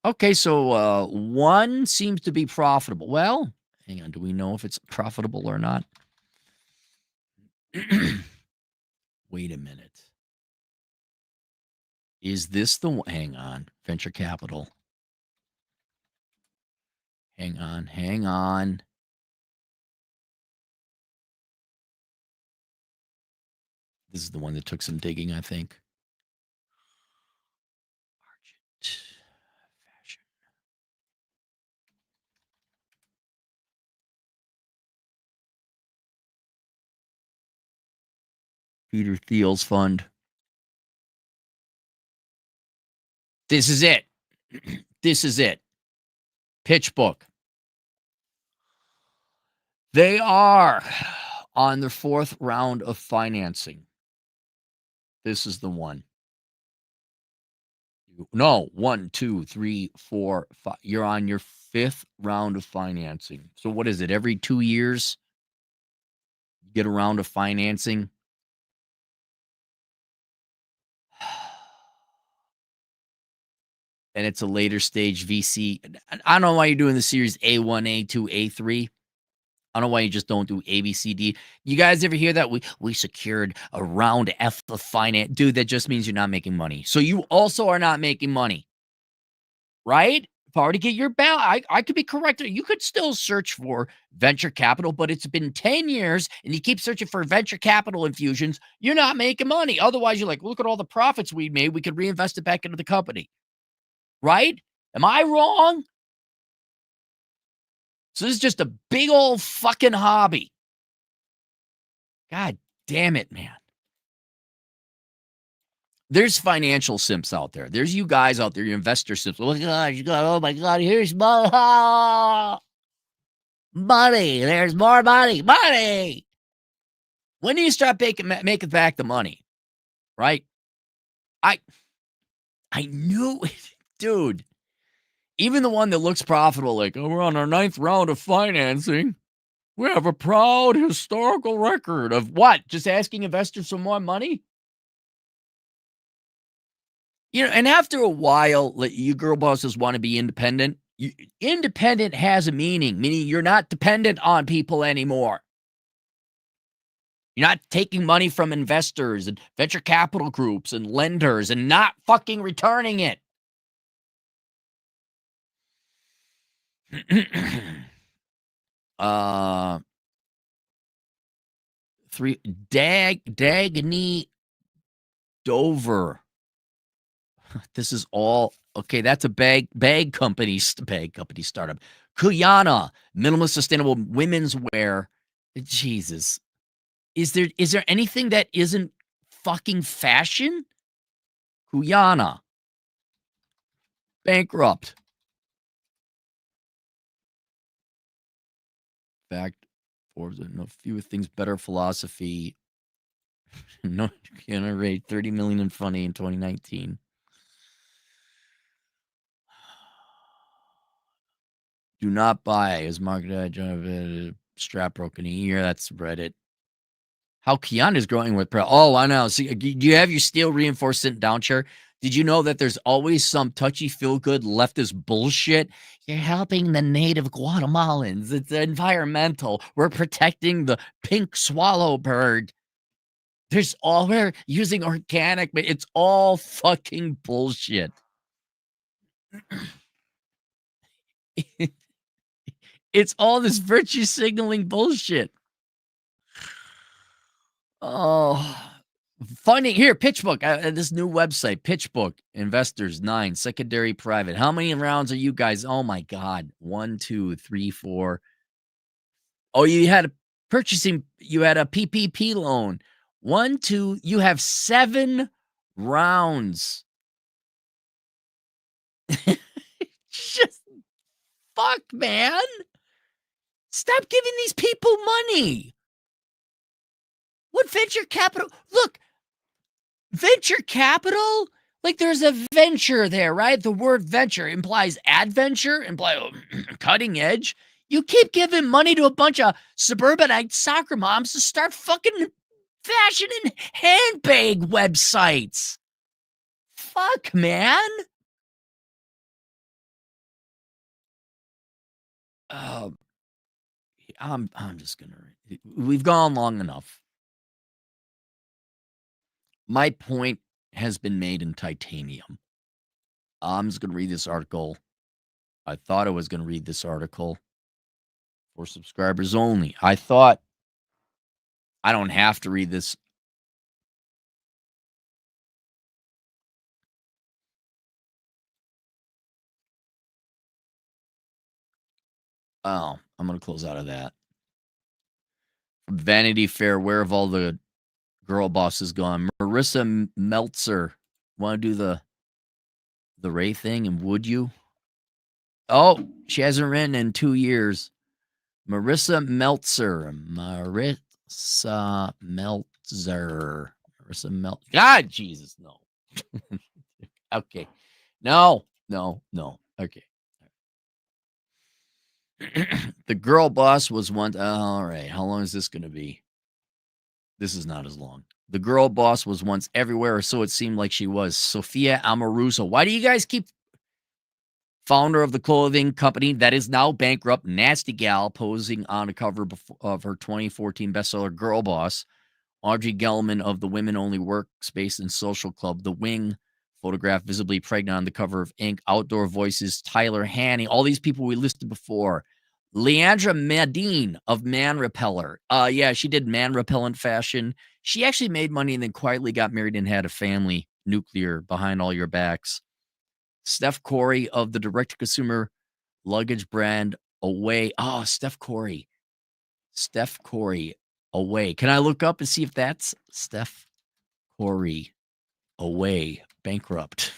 Okay, so one seems to be profitable. Well, hang on. Do we know if it's profitable or not? Wait a minute. Is this the one? Hang on. Venture capital. Hang on. Hang on. This is the one that took some digging, I think. Argent fashion. Peter Thiel's fund. This is it. This is it. Pitch book. They are on their fourth round of financing. This is the one. No, 1, 2, 3, 4, 5. You're on your fifth round of financing. So what is it? Every 2 years, you get a round of financing. And it's a later stage VC. I don't know why you're doing the series A1, A2, A3. I don't know why you just don't do A, B, C, D. You guys ever hear that? We secured a round F of finance. Dude, that just means you're not making money. So you also are not making money, right? If I were to get your balance, I could be correct. You could still search for venture capital, but it's been 10 years and you keep searching for venture capital infusions. You're not making money. Otherwise, you're like, look at all the profits we made. We could reinvest it back into the company, right? Am I wrong? So this is just a big old fucking hobby. God damn it, man. There's financial simps out there. There's you guys out there, your investor simps. Oh my God, here's money. Money. There's more money. Money. When do you start making back the money? Right? I knew it, dude. Even the one that looks profitable, like, oh, we're on our 9th round of financing. We have a proud historical record of what? Just asking investors for more money? You know, and after a while, like, you girl bosses want to be independent. Independent has a meaning you're not dependent on people anymore. You're not taking money from investors and venture capital groups and lenders and not fucking returning it. Three Dagny Dover. This is all okay. That's a bag company startup. Kuyana, minimalist sustainable women's wear. Jesus, is there anything that isn't fucking fashion? Kuyana, bankrupt. Fact, Forbes, no fewer things, better philosophy. No, generate 30 million in funding in 2019. Do not buy is marketed strap broken a year. That's Reddit. How Kiana is growing with pro. Oh, I know. See, do you have your steel reinforced sit down chair? Did you know that there's always some touchy feel good leftist bullshit? You're helping the native Guatemalans. It's environmental. We're protecting the pink swallow bird. We're using organic, but it's all fucking bullshit. It's all this virtue signaling bullshit. Oh, funding here, PitchBook, this new website, PitchBook, investors 9, secondary private. How many rounds are you guys? Oh my God. 1, 2, 3, 4. Oh, you had a PPP loan. 1, 2, you have 7 rounds. Just fuck, man. Stop giving these people money. What venture capital? Look, Venture capital? Like there's a venture there, right? The word venture implies adventure, implies cutting edge. You keep giving money to a bunch of suburbanite soccer moms to start fucking fashion and handbag websites. Fuck, man. Uh, I'm just gonna. We've gone long enough. My point has been made in titanium. I'm just gonna read this article. I thought I was gonna read this article for subscribers only. I thought I don't have to read this. Oh, I'm gonna close out of that. Vanity Fair, where have all the girl bosses gone? Marissa Meltzer. Want to do the Ray thing, and would you? Oh, she hasn't written in 2 years. Marissa Meltzer. Marissa Meltzer. God, Jesus, no. Okay. No. Okay. The girl boss was once. All right. How long is this going to be? This is not as long. The girl boss was once everywhere, or so it seemed like she was. Sophia Amoruso. Why do you guys keep founder of the clothing company that is now bankrupt, Nasty Gal, posing on a cover of her 2014 bestseller Girlboss? Audrey Gelman of the Women Only Workspace and Social Club, The Wing, photographed visibly pregnant on the cover of Inc. Outdoor Voices, Tyler Hanning, all these people we listed before. Leandra Madine of Man Repeller. Yeah, she did man repellent fashion. She actually made money and then quietly got married and had a family, nuclear, behind all your backs. Steph Corey of the direct-to-consumer luggage brand Away. Oh, Steph Corey. Away. Can I look up and see if that's Steph Corey Away bankrupt?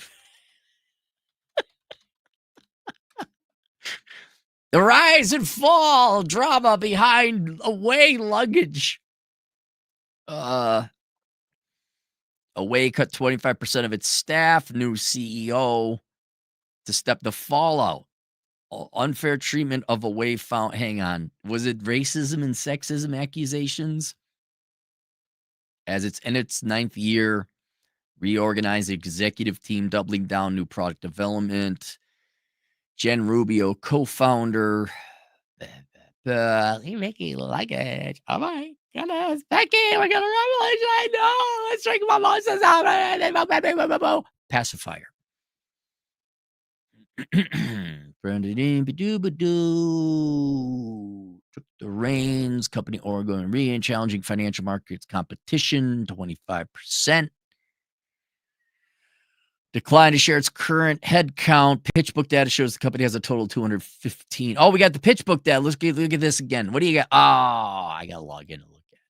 The rise and fall drama behind Away luggage. Away cut 25% of its staff, new CEO to step the fallout. Unfair treatment of Away found. Hang on. Was it racism and sexism accusations? As it's in its 9th year, reorganized executive team, doubling down new product development. Jen Rubio, co-founder. Mickey luggage. Oh my goodness. Becky, we're gonna revelation. I know. Let's drink mimosas out. Pacifier. Took the reins. Company Oregon Re challenging financial markets competition. 25%. Decline to share its current headcount. PitchBook data shows the company has a total of 215. Oh, we got the PitchBook data. Let's look at this again. What do you got? Oh, I got to log in and look at it.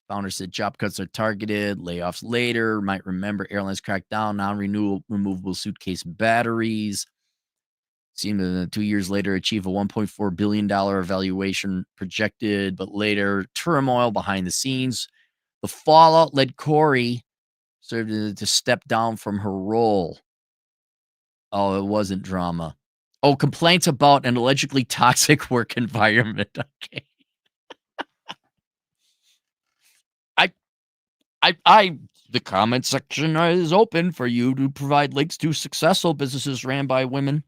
Founder said job cuts are targeted. Layoffs later. Might remember airlines cracked down. Non-renewable removable suitcase batteries. Seemed to 2 years later achieve a $1.4 billion valuation projected, but later turmoil behind the scenes. The fallout led Corey served to step down from her role. Oh, it wasn't drama. Oh, complaints about an allegedly toxic work environment. Okay. The comment section is open for you to provide links to successful businesses ran by women.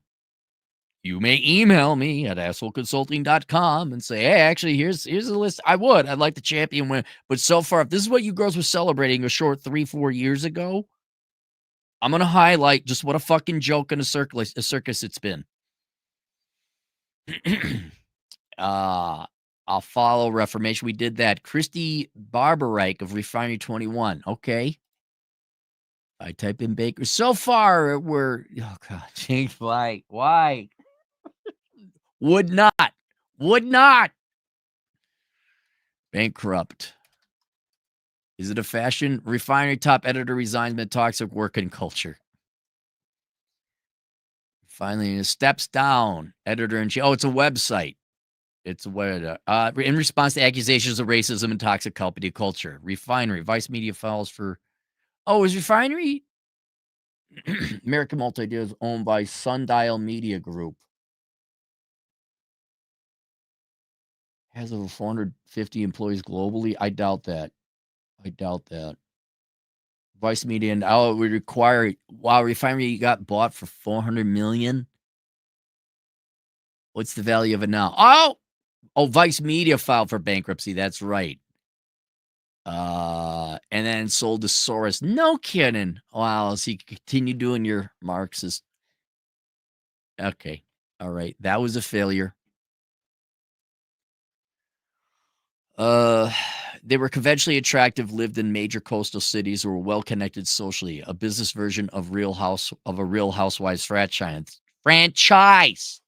You may email me at assholeconsulting.com and say, hey, actually, here's a list. I'd like to champion women. But so far, if this is what you girls were celebrating a short 3-4 years ago, I'm going to highlight just what a fucking joke and a circus it's been. I'll follow Reformation. We did that. Christy Barberike of Refinery 21. Okay. I type in Baker. So far, we're, oh God, change why? Would not. Bankrupt. Is it a fashion? Refinery top editor resigns amid toxic work and culture. Finally, steps down. Editor-in-chief. Oh, it's a website. It's a website. In response to accusations of racism and toxic company culture. Refinery. Vice Media files for... Oh, is refinery American Multimedia is owned by Sundial Media Group. Has over 450 employees globally. I doubt that. I doubt that. Vice Media and it would require wow, refinery got bought for 400 million. What's the value of it now? Oh, Vice Media filed for bankruptcy. That's right. And then sold to Soros. No kidding. Wow. So you continue doing your Marxist. Okay. All right. That was a failure. Uh, they were conventionally attractive, lived in major coastal cities, were well connected socially. A business version of a Real Housewives franchise. Franchise.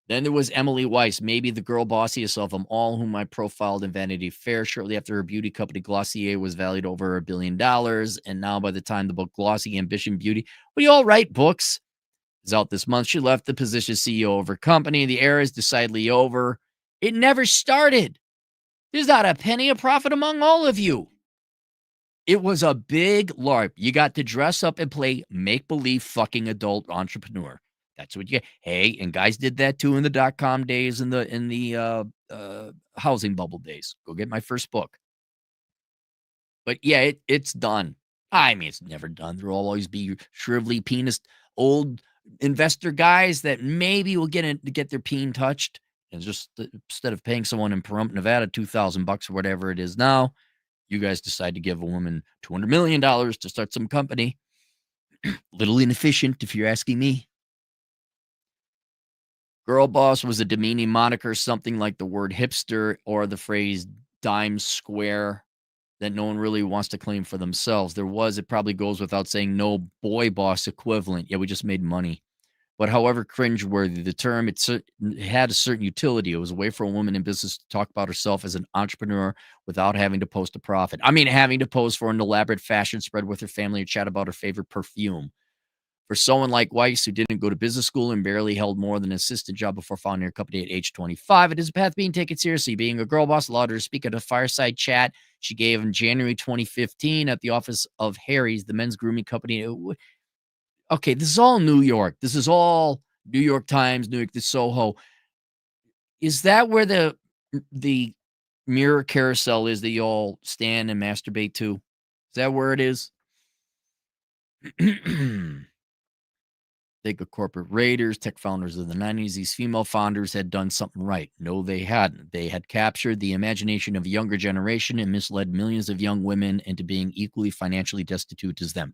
Then there was Emily Weiss, maybe the girl bossiest of them all, whom I profiled in Vanity Fair. Shortly after her beauty company Glossier was valued over $1 billion. And now, by the time the book Glossy Ambition Beauty, we all write books, is out this month, she left the position as CEO of her company. The era is decidedly over. It never started. There's not a penny of profit among all of you. It was a big LARP. You got to dress up and play make-believe fucking adult entrepreneur. That's what you get. Hey, and guys did that too in the dot-com days and the housing bubble days. Go get my first book. But yeah, it's done. I mean, it's never done. There'll always be shrivelly penis old investor guys that maybe will get their peen touched. And just instead of paying someone in Pahrump, Nevada, $2,000 or whatever it is now, you guys decide to give a woman $200 million to start some company. Little inefficient, if you're asking me. Girl boss was a demeaning moniker, something like the word hipster or the phrase dime square that no one really wants to claim for themselves. It probably goes without saying, no boy boss equivalent. Yeah, we just made money. But however cringeworthy the term, it had a certain utility. It was a way for a woman in business to talk about herself as an entrepreneur without having to post a profit. I mean, having to pose for an elaborate fashion spread with her family or chat about her favorite perfume. For someone like Weiss, who didn't go to business school and barely held more than an assistant job before founding her company at age 25, it is a path being taken seriously. Being a girl boss allowed her to speak at a fireside chat she gave in January 2015 at the office of Harry's, the men's grooming company. Okay, this is all New York. This is all New York Times, New York, the Soho. Is that where the mirror carousel is that you all stand and masturbate to? Is that where it is? Think of corporate raiders, tech founders of the 90s. These female founders had done something right. No, they hadn't. They had captured the imagination of a younger generation and misled millions of young women into being equally financially destitute as them.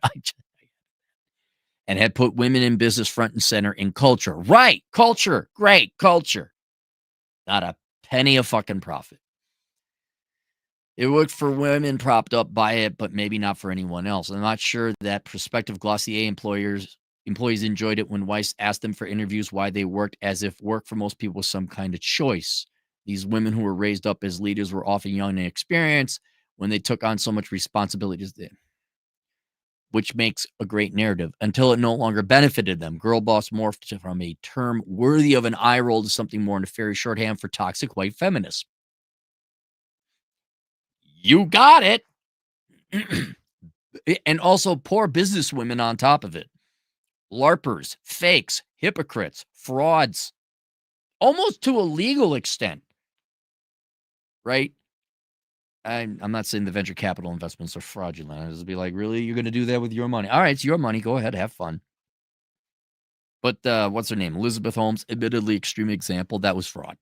And had put women in business front and center in culture. Right. Culture. Great. Culture. Not a penny of fucking profit. It worked for women propped up by it, but maybe not for anyone else. I'm not sure that prospective Glossier employees enjoyed it when Weiss asked them for interviews why they worked, as if work for most people was some kind of choice. These women who were raised up as leaders were often young and inexperienced when they took on so much responsibility, which makes a great narrative until it no longer benefited them. Girl boss morphed from a term worthy of an eye roll to something more nefarious shorthand for toxic white feminists. You got it. And also poor businesswomen on top of it. LARPers, fakes, hypocrites, frauds, almost to a legal extent, right? I'm not saying the venture capital investments are fraudulent. I just be like, really? You're going to do that with your money? All right, it's your money. Go ahead, have fun. But what's her name? Elizabeth Holmes, admittedly extreme example. That was fraud.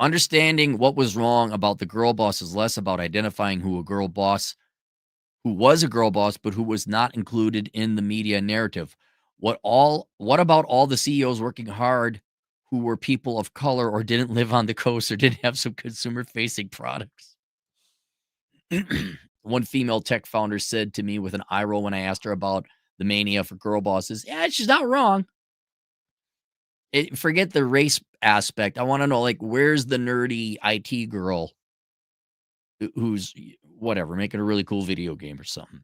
Understanding what was wrong about the girl boss is less about identifying who was a girl boss, but who was not included in the media narrative. What about all the CEOs working hard who were people of color or didn't live on the coast or didn't have some consumer facing products? One female tech founder said to me with an eye roll when I asked her about the mania for girl bosses, yeah, she's not wrong. Forget the race aspect. I want to know, like, where's the nerdy IT girl who's whatever, making a really cool video game or something?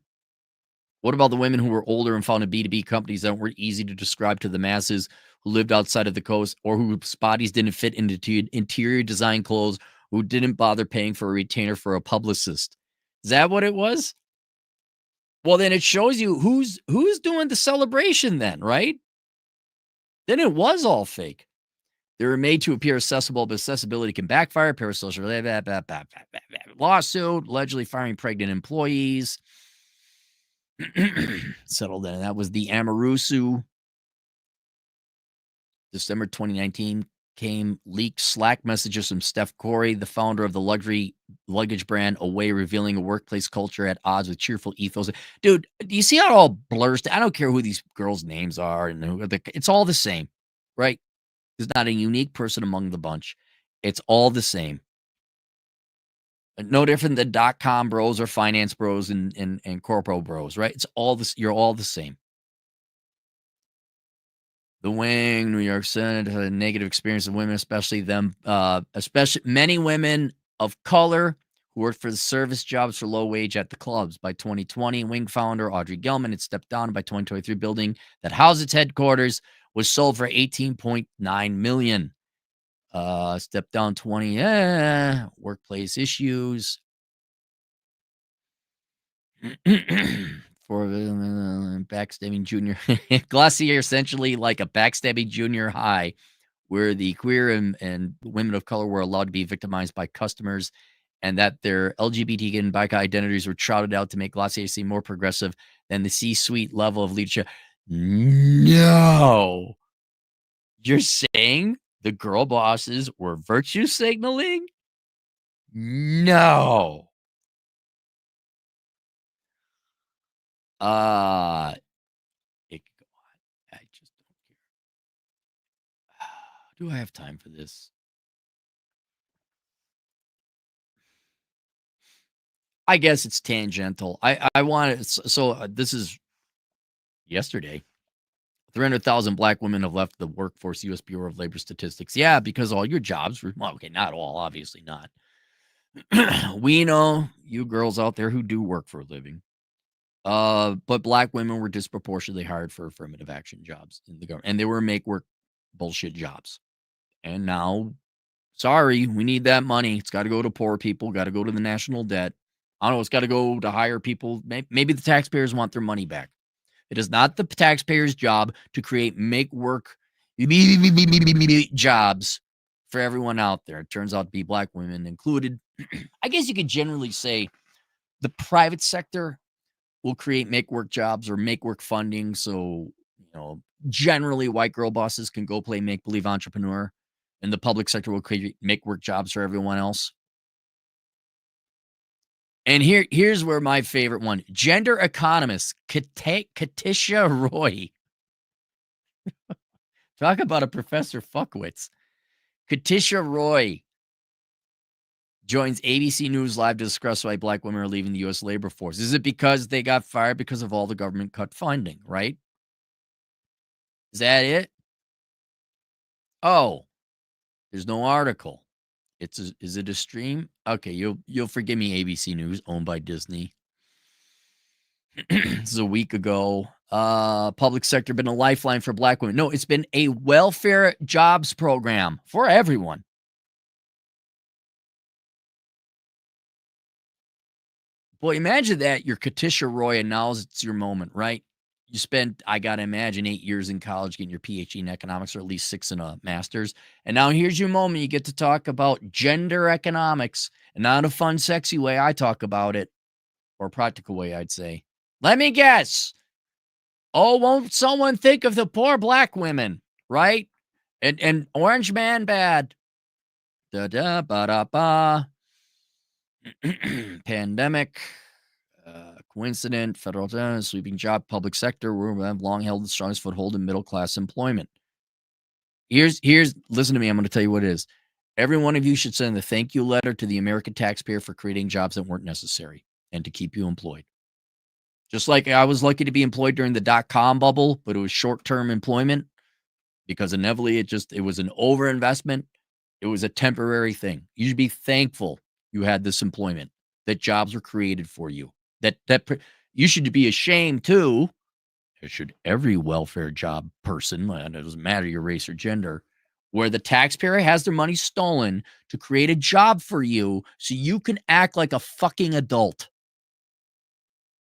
What about the women who were older and founded B2B companies that weren't easy to describe to the masses, who lived outside of the coast, or whose bodies didn't fit into interior design clothes, who didn't bother paying for a retainer for a publicist? Is that what it was? Well, then it shows you who's doing the celebration then, right? Then it was all fake. They were made to appear accessible, but accessibility can backfire. Parasocial lawsuit, allegedly firing pregnant employees. Settled in. That was the Amarusu. December 2019 came leaked Slack messages from Steph Corey, the founder of the luxury luggage brand Away, revealing a workplace culture at odds with cheerful ethos. Dude, do you see how it all blurs? I don't care who these girls' names are, and it's all the same, right? There's not a unique person among the bunch. It's all the same. No different than .com bros or finance bros and corpo bros, right? It's all this. You're all the same. The Wing, New York Senate had a negative experience of women, especially many women of color who worked for the service jobs for low wage at the clubs. By 2020, Wing founder Audrey Gelman had stepped down. By 2023, building that housed its headquarters was sold for $18.9 million. Step down 20, workplace issues. For backstabbing junior. Glossier, essentially like a backstabbing junior high, where the queer and women of color were allowed to be victimized by customers, and that their LGBT and BIPOC identities were trotted out to make Glossier seem more progressive than the C-suite level of leadership. No. You're saying the girl bosses were virtue signaling? No. It could go on. I just don't care. Do I have time for this? I guess it's tangential. I want to, this is yesterday. 300,000 black women have left the workforce, U.S. Bureau of Labor Statistics. Yeah, because all your jobs were, well, okay, not all, obviously not. We know you girls out there who do work for a living. But black women were disproportionately hired for affirmative action jobs in the government, and they were make work bullshit jobs. And now, sorry, we need that money. It's got to go to poor people, got to go to the national debt. I don't know, it's got to go to hire people. Maybe the taxpayers want their money back. It is not the taxpayer's job to create make work jobs for everyone out there. It turns out to be black women included. I guess you could generally say the private sector will create make work jobs or make work funding. So, generally white girl bosses can go play make believe entrepreneur, and the public sector will create make work jobs for everyone else. And here's where my favorite one, gender economist Katisha Roy. Talk about a Professor Fuckwitz. Katisha Roy joins ABC News Live to discuss why black women are leaving the U.S. labor force. Is it because they got fired because of all the government cut funding, right? Is that it? Oh, there's no article. Is it a stream? Okay, you'll forgive me, ABC News, owned by Disney. This is a week ago. Public sector been a lifeline for black women. No, it's been a welfare jobs program for everyone. Boy, imagine that you're Katisha Roy and now it's your moment, right? You spent, I got to imagine, 8 years in college getting your PhD in economics, or at least 6 in a master's. And now here's your moment. You get to talk about gender economics, and not a fun, sexy way I talk about it, or a practical way, I'd say. Let me guess. Oh, won't someone think of the poor black women, right? And Orange Man bad. Da-da, ba-da-ba. Pandemic. Coincident, federal sweeping job, public sector, where we have long held the strongest foothold in middle class employment. Here's listen to me. I'm going to tell you what it is. Every one of you should send a thank you letter to the American taxpayer for creating jobs that weren't necessary and to keep you employed. Just like I was lucky to be employed during the .com bubble, but it was short-term employment because inevitably it was an overinvestment. It was a temporary thing. You should be thankful you had this employment, that jobs were created for you. That you should be ashamed too. It should every welfare job person, and it doesn't matter your race or gender, where the taxpayer has their money stolen to create a job for you so you can act like a fucking adult.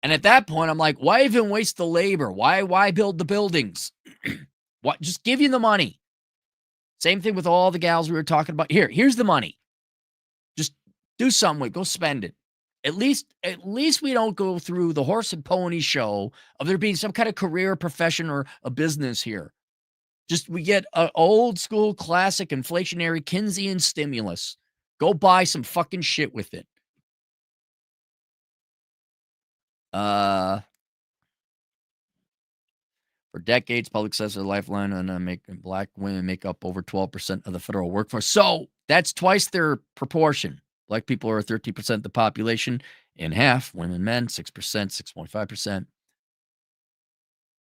And at that point, I'm like, why even waste the labor? Why build the buildings? What? Just give you the money. Same thing with all the gals we were talking about. Here's the money. Just do something with it. Go spend it. At least we don't go through the horse and pony show of there being some kind of career, profession, or a business here. Just we get an old school classic inflationary Keynesian stimulus. Go buy some fucking shit with it. For decades, public sector lifeline and black women make up over 12% of the federal workforce. So that's twice their proportion. Black people are 13% of the population, in half women, men 6%, 6.5%.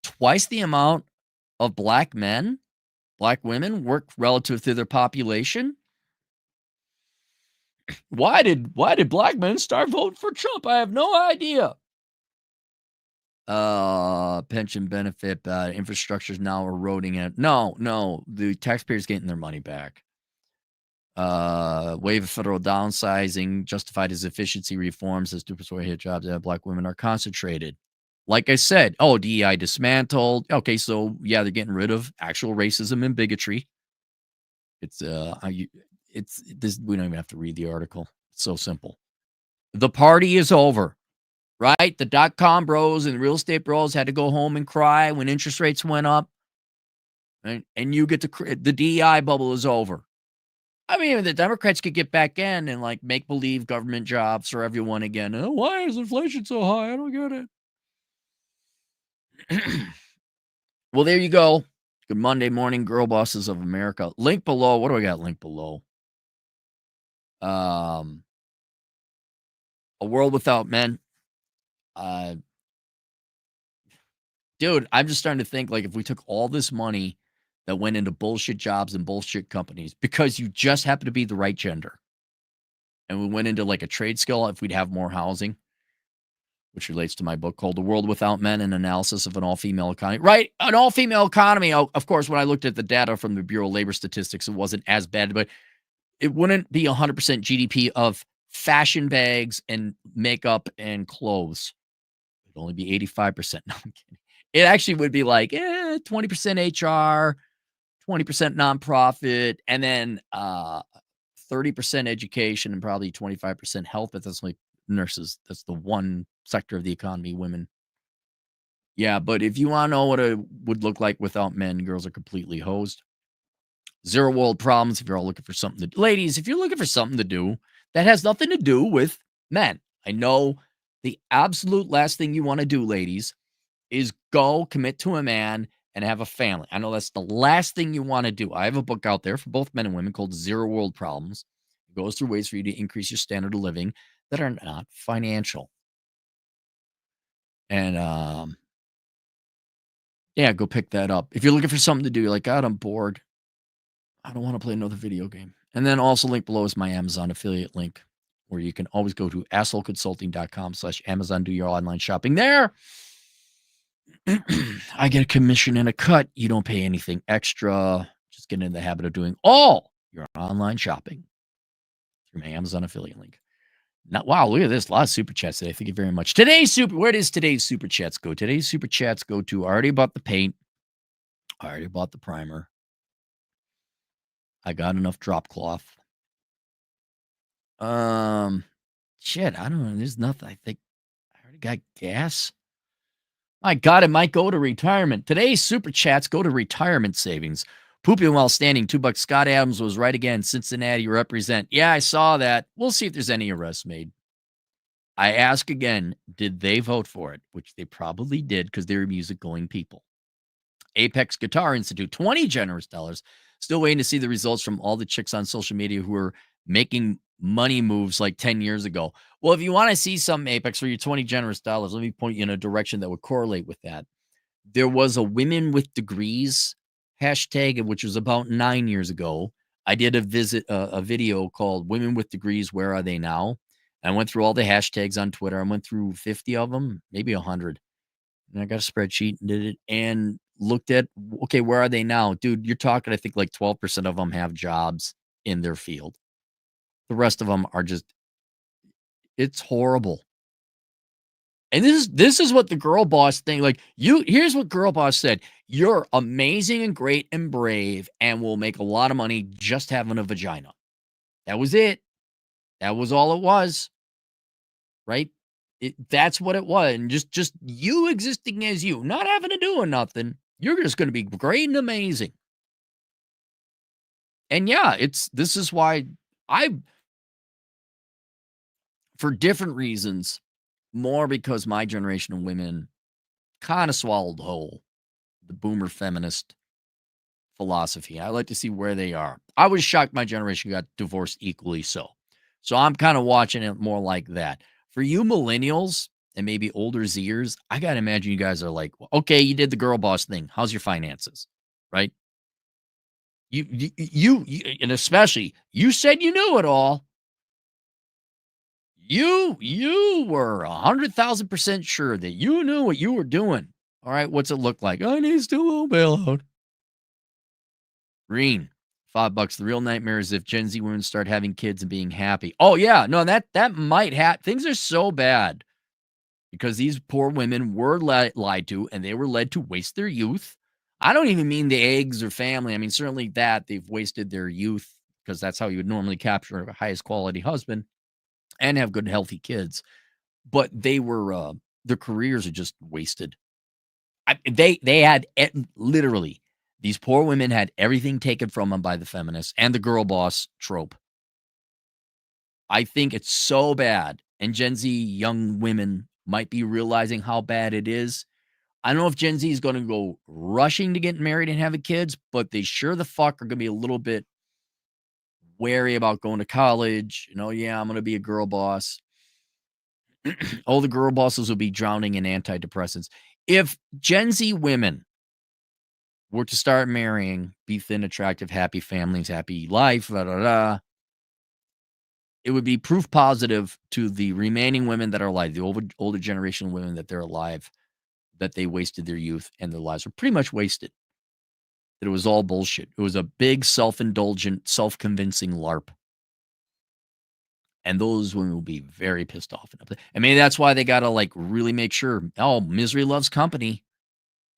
Twice the amount of black men, black women work relative to their population. Why did black men start voting for Trump? I have no idea. Pension benefit, infrastructure is now eroding it. No, the taxpayers getting their money back. Wave of federal downsizing justified as efficiency reforms as 2% hit jobs that black women are concentrated. Like I said, DEI dismantled. Okay, so yeah, they're getting rid of actual racism and bigotry. It's this. We don't even have to read the article. It's so simple. The party is over. Right? The dot-com bros and the real estate bros had to go home and cry when interest rates went up. And you get the DEI bubble is over. I mean, the Democrats could get back in and like make believe government jobs for everyone again. Oh, why is inflation so high? I don't get it. Well, there you go. Good Monday morning, girl bosses of America. Link below. What do I got? Link below. A World Without Men. Dude, I'm just starting to think like if we took all this money that went into bullshit jobs and bullshit companies because you just happen to be the right gender, and we went into like a trade skill, if we'd have more housing, which relates to my book called The World Without Men, an analysis of an all-female economy. Right? An all-female economy. Of course, when I looked at the data from the Bureau of Labor Statistics, it wasn't as bad, but it wouldn't be 100% GDP of fashion bags and makeup and clothes. It'd only be 85%. No, I'm kidding. It actually would be like 20% HR, 20% nonprofit, and then 30% education and probably 25% health. But that's like nurses. That's the one sector of the economy, women. Yeah, but if you want to know what it would look like without men, girls are completely hosed. Zero world problems if you're all looking for something to do. Ladies, if you're looking for something to do that has nothing to do with men, I know the absolute last thing you want to do, ladies, is go commit to a man and have a family. I know that's the last thing you want to do. I have a book out there for both men and women called Zero World Problems. It goes through ways for you to increase your standard of living that are not financial. And yeah, go pick that up. If you're looking for something to do, you're like, God, I'm bored. I don't want to play another video game. And then also link below is my Amazon affiliate link, where you can always go to assholeconsulting.com/Amazon, do your online shopping there. I get a commission and a cut. You don't pay anything extra. Just get in the habit of doing all your online shopping through my Amazon affiliate link. Now, wow, look at this. A lot of super chats today. Thank you very much. Where does today's super chats go? Today's super chats go to I already bought the paint. I already bought the primer. I got enough drop cloth. Shit, I don't know. There's nothing. I think I already got gas. My God, it might go to retirement. Today's super chats go to retirement savings. Pooping while standing, $2. Scott Adams was right again. Cincinnati represent. Yeah, I saw that. We'll see if there's any arrests made. I ask again, did they vote for it? Which they probably did because they're music-going people. Apex Guitar Institute, $20 generous dollars. Still waiting to see the results from all the chicks on social media who are making money moves like 10 years ago. Well, if you want to see some Apex for your $20 generous dollars, let me point you in a direction that would correlate with that. There was a Women with Degrees hashtag, which was about 9 years ago. I did a video called Women with Degrees, Where Are They Now? I went through all the hashtags on Twitter. I went through 50 of them, maybe 100. And I got a spreadsheet and did it and looked at, okay, where are they now? Dude, you're talking, I think like 12% of them have jobs in their field. The rest of them are just, it's horrible. And this is what the girl boss thing, like, here's what girl boss said. You're amazing and great and brave and will make a lot of money just having a vagina. That was it. That was all it was, right? That's what it was. And just you existing as you, not having to do nothing. You're just going to be great and amazing. And yeah, this is why I, for different reasons, more because my generation of women kind of swallowed whole the boomer feminist philosophy. I like to see where they are. I was shocked my generation got divorced equally so. So I'm kind of watching it more like that. For you millennials and maybe older Zers, I got to imagine you guys are like, okay, you did the girl boss thing. How's your finances? Right? And especially you said you knew it all. You were 100,000% sure that you knew what you were doing. All right, what's it look like? I need still a little bailout. Green, $5. The real nightmare is if Gen Z women start having kids and being happy. Oh yeah, no, that might happen. Things are so bad because these poor women were lied to, and they were led to waste their youth. I don't even mean the eggs or family. I mean certainly that they've wasted their youth because that's how you would normally capture a highest quality husband and have good healthy kids. But they were their careers are just wasted. They had literally these poor women had everything taken from them by the feminists and the girl boss trope. I think it's so bad, and Gen Z young women might be realizing how bad it is. I don't know if Gen Z is going to go rushing to get married and having kids, but they sure the fuck are going to be a little bit wary about going to college. Yeah, I'm going to be a girl boss. All the girl bosses will be drowning in antidepressants. If Gen Z women were to start marrying, be thin, attractive, happy families, happy life, da, da, da, it would be proof positive to the remaining women that are alive, the older generation of women that they're alive, that they wasted their youth and their lives were pretty much wasted. That it was all bullshit. It was a big self-indulgent, self-convincing LARP. And those women will be very pissed off. I mean, that's why they got to like really make sure, oh, misery loves company.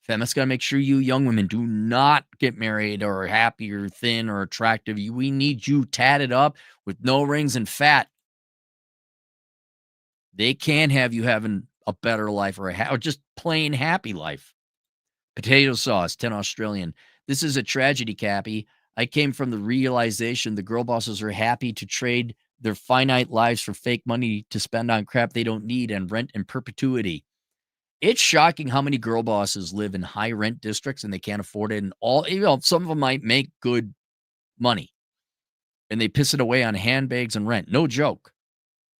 Feminists got to make sure you young women do not get married or happy or thin or attractive. We need you tatted up with no rings and fat. They can have you having a better life or just plain happy life. Potato sauce, 10 Australian. This is a tragedy, Cappy. I came from the realization the girl bosses are happy to trade their finite lives for fake money to spend on crap they don't need and rent in perpetuity. It's shocking how many girl bosses live in high rent districts and they can't afford it. And some of them might make good money and they piss it away on handbags and rent. No joke.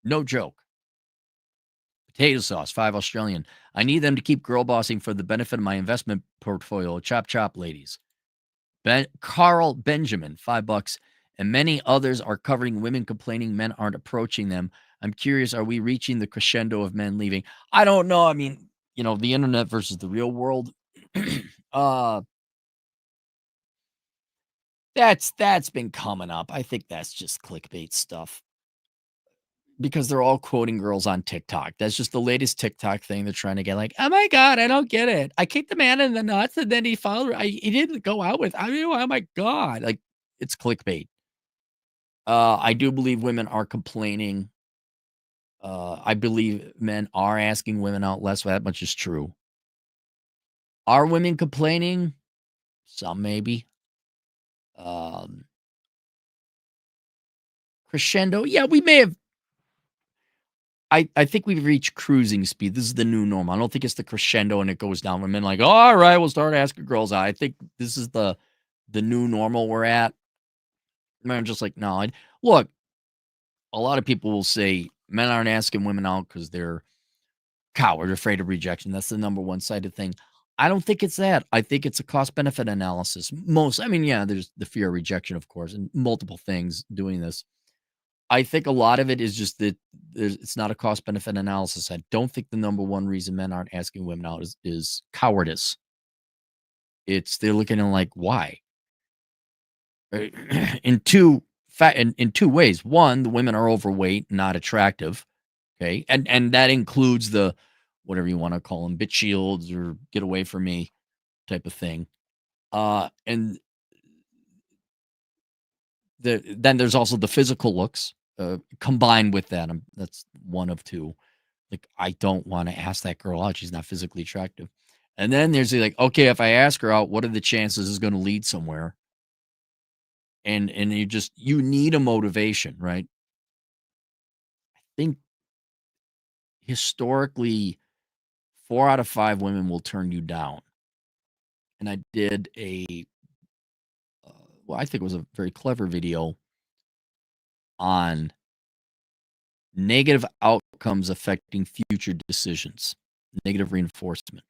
No joke. Potato sauce, 5 Australian. I need them to keep girl bossing for the benefit of my investment portfolio. Chop, chop, ladies. Carl Benjamin, $5. And many others are covering women complaining men aren't approaching them. I'm curious, are we reaching the crescendo of men leaving? I don't know. I mean, the internet versus the real world. That's been coming up. I think that's just clickbait stuff because they're all quoting girls on TikTok. That's just the latest TikTok thing. They're trying to get like, oh my God, I don't get it. I kicked the man in the nuts and then he followed. He didn't go out with. I mean, oh my God, like it's clickbait. I do believe women are complaining. I believe men are asking women out less. That much is true. Are women complaining? Some maybe. Crescendo. Yeah, we may have. I think we've reached cruising speed. This is the new normal. I don't think it's the crescendo and it goes down when men like, oh, all right, we'll start asking girls out. I think this is the new normal we're at. I'm just like, no. Look, a lot of people will say men aren't asking women out because they're coward, afraid of rejection. That's the number one sided thing. I don't think it's that. I think it's a cost benefit analysis. Yeah, there's the fear of rejection, of course, and multiple things doing this. I think a lot of it is just that it's not a cost benefit analysis. I don't think the number one reason men aren't asking women out is cowardice. They're looking at like, why? In two in two ways. One, the women are overweight, not attractive. Okay. And that includes the whatever you want to call them, bitch shields or get away from me type of thing. And then there's also the physical looks combined with that. That's one of two. Like, I don't want to ask that girl out. She's not physically attractive. And then there's like, okay, if I ask her out, what are the chances is going to lead somewhere? And you need a motivation, right? I think historically 4 out of 5 women will turn you down. And I did well, I think it was a very clever video on negative outcomes affecting future decisions, negative reinforcement.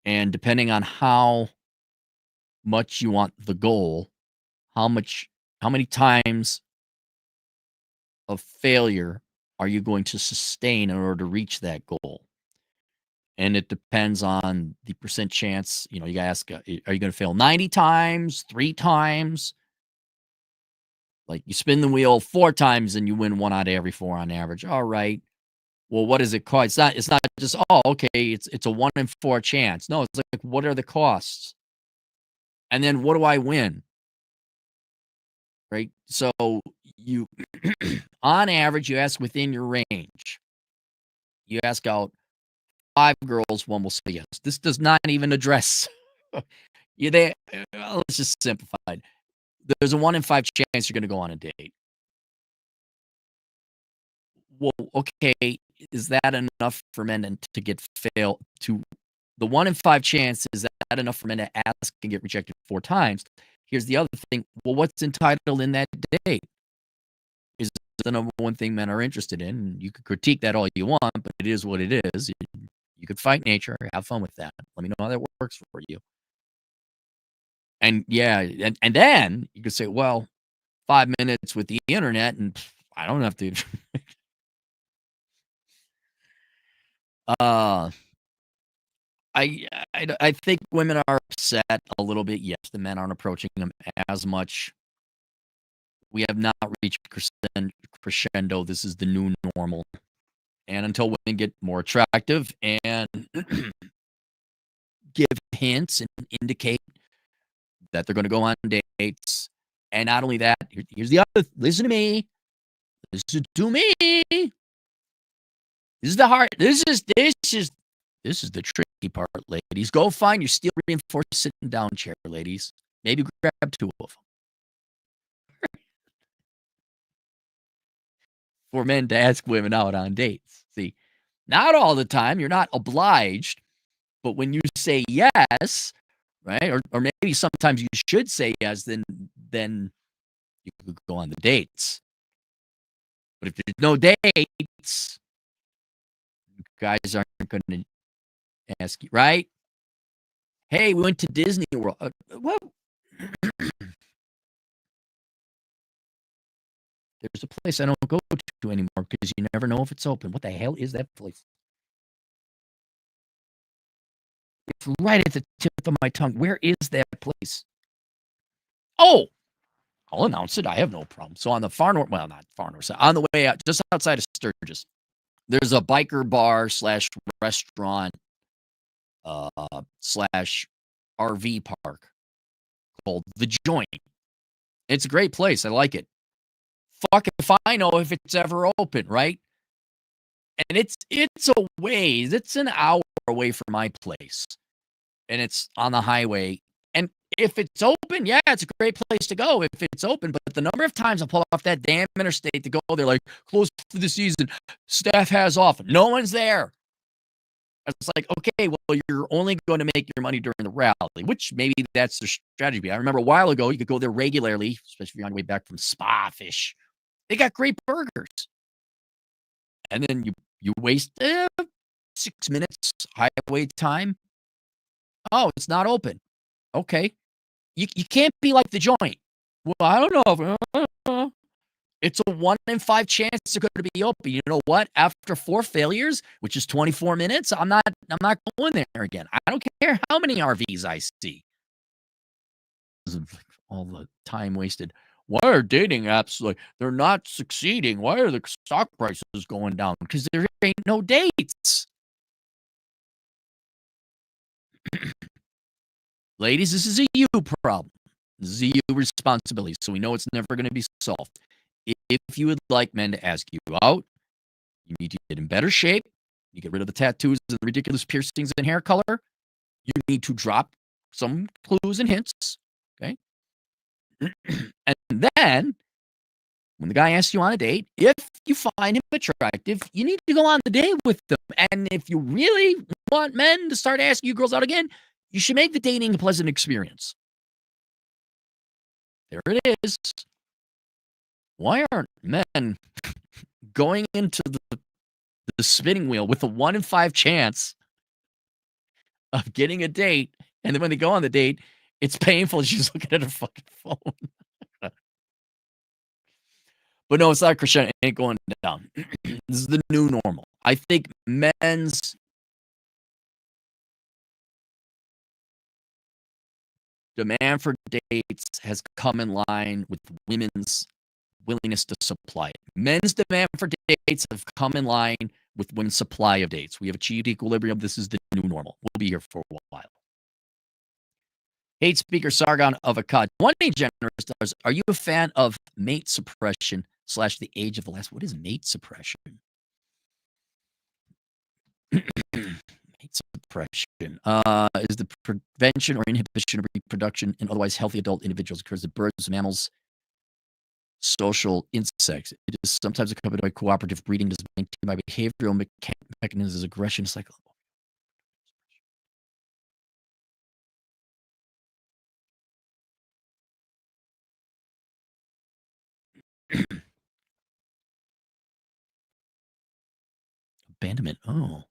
And depending on how much you want the goal, how many times of failure are you going to sustain in order to reach that goal? And it depends on the percent chance, you gotta ask, are you gonna fail 90 times, 3 times? Like, you spin the wheel 4 times and you win 1 out of every 4 on average. All right. Well, what does it cost? It's not just, oh, okay, it's a 1 in 4 chance. No, it's like, what are the costs? And then what do I win? Right? So you on average, you ask within your range. You ask out 5 girls, 1 will say yes. This does not even address you there. Let's just simplify it. There's a 1 in 5 chance you're gonna go on a date. Well, okay, is that enough for men to get fail to the 1 in 5 chance, is that enough for men to ask and get rejected 4 times? Here's the other thing. Well, what's entitled in that date? Is the number one thing men are interested in. You could critique that all you want, but it is what it is. You could fight nature, have fun with that. Let me know how that works for you. And yeah, and then you could say, well, 5 minutes with the internet, and I don't have to. uh, I think women are upset a little bit. Yes, the men aren't approaching them as much. We have not reached crescendo. This is the new normal. And until women get more attractive and give hints and indicate that they're going to go on dates, and not only that, here's the other. Listen to me. Listen to me. This is the hard. This is the tricky part, ladies. Go find your steel reinforced sitting down chair, ladies. Maybe grab 2 of them for men to ask women out on dates. See, not all the time. You're not obliged, but when you say yes, right, or maybe sometimes you should say yes, then you could go on the dates. But if there's no dates, guys aren't going to ask you, right? Hey, we went to Disney World. What? There's a place I don't go to anymore because you never know if it's open. What the hell is that place? It's right at the tip of my tongue. Where is that place? Oh, I'll announce it. I have no problem. So on the far north, well, not far north side, on the way out, just outside of Sturgis, there's a biker bar / restaurant / RV park called The Joint. It's a great place. I like it. Fuck if I know if it's ever open, right? And it's a ways. It's an hour away from my place, and it's on the highway. And if it's open, yeah, it's a great place to go if it's open. But the number of times I pull off that damn interstate to go there, like, closed for the season, staff has off, no one's there. It's like, okay, well, you're only going to make your money during the rally, which maybe that's their strategy. I remember a while ago, you could go there regularly, especially if you're on your way back from Spa Fish. They got great burgers. And then you waste 6 minutes highway time. Oh, it's not open. Okay. You can't be like The Joint. Well, I don't know. It's a 1 in 5 chance they're going to be open. You know what? After 4 failures, which is 24 minutes, I'm not going there again. I don't care how many RVs I see. All the time wasted. Why are dating apps like they're not succeeding? Why are the stock prices going down? Because there ain't no dates. Ladies, this is a you problem. This is a you responsibility. So we know it's never going to be solved. If you would like men to ask you out, you need to get in better shape. You get rid of the tattoos and the ridiculous piercings and hair color. You need to drop some clues and hints. Okay. And then when the guy asks you on a date, if you find him attractive, you need to go on the date with them. And if you really want men to start asking you girls out again, you should make the dating a pleasant experience. There it is. Why aren't men going into the spinning wheel with a 1 in 5 chance of getting a date? And then when they go on the date, it's painful. She's looking at her fucking phone. But no, it's not Christian. It ain't going down. This is the new normal. I think men's demand for dates has come in line with women's willingness to supply it. Men's demand for dates have come in line with women's supply of dates. We have achieved equilibrium. This is the new normal. We'll be here for a while. Hate speaker Sargon of Akkad. One generous stars. Are you a fan of mate suppression / the age of the last? What is mate suppression? Mate suppression is the prevention or inhibition of reproduction in otherwise healthy adult individuals. It occurs in birds, mammals, social insects. It is sometimes accompanied by cooperative breeding. It is maintained by behavioral mechanisms, aggression, cycle. Abandonment. Oh.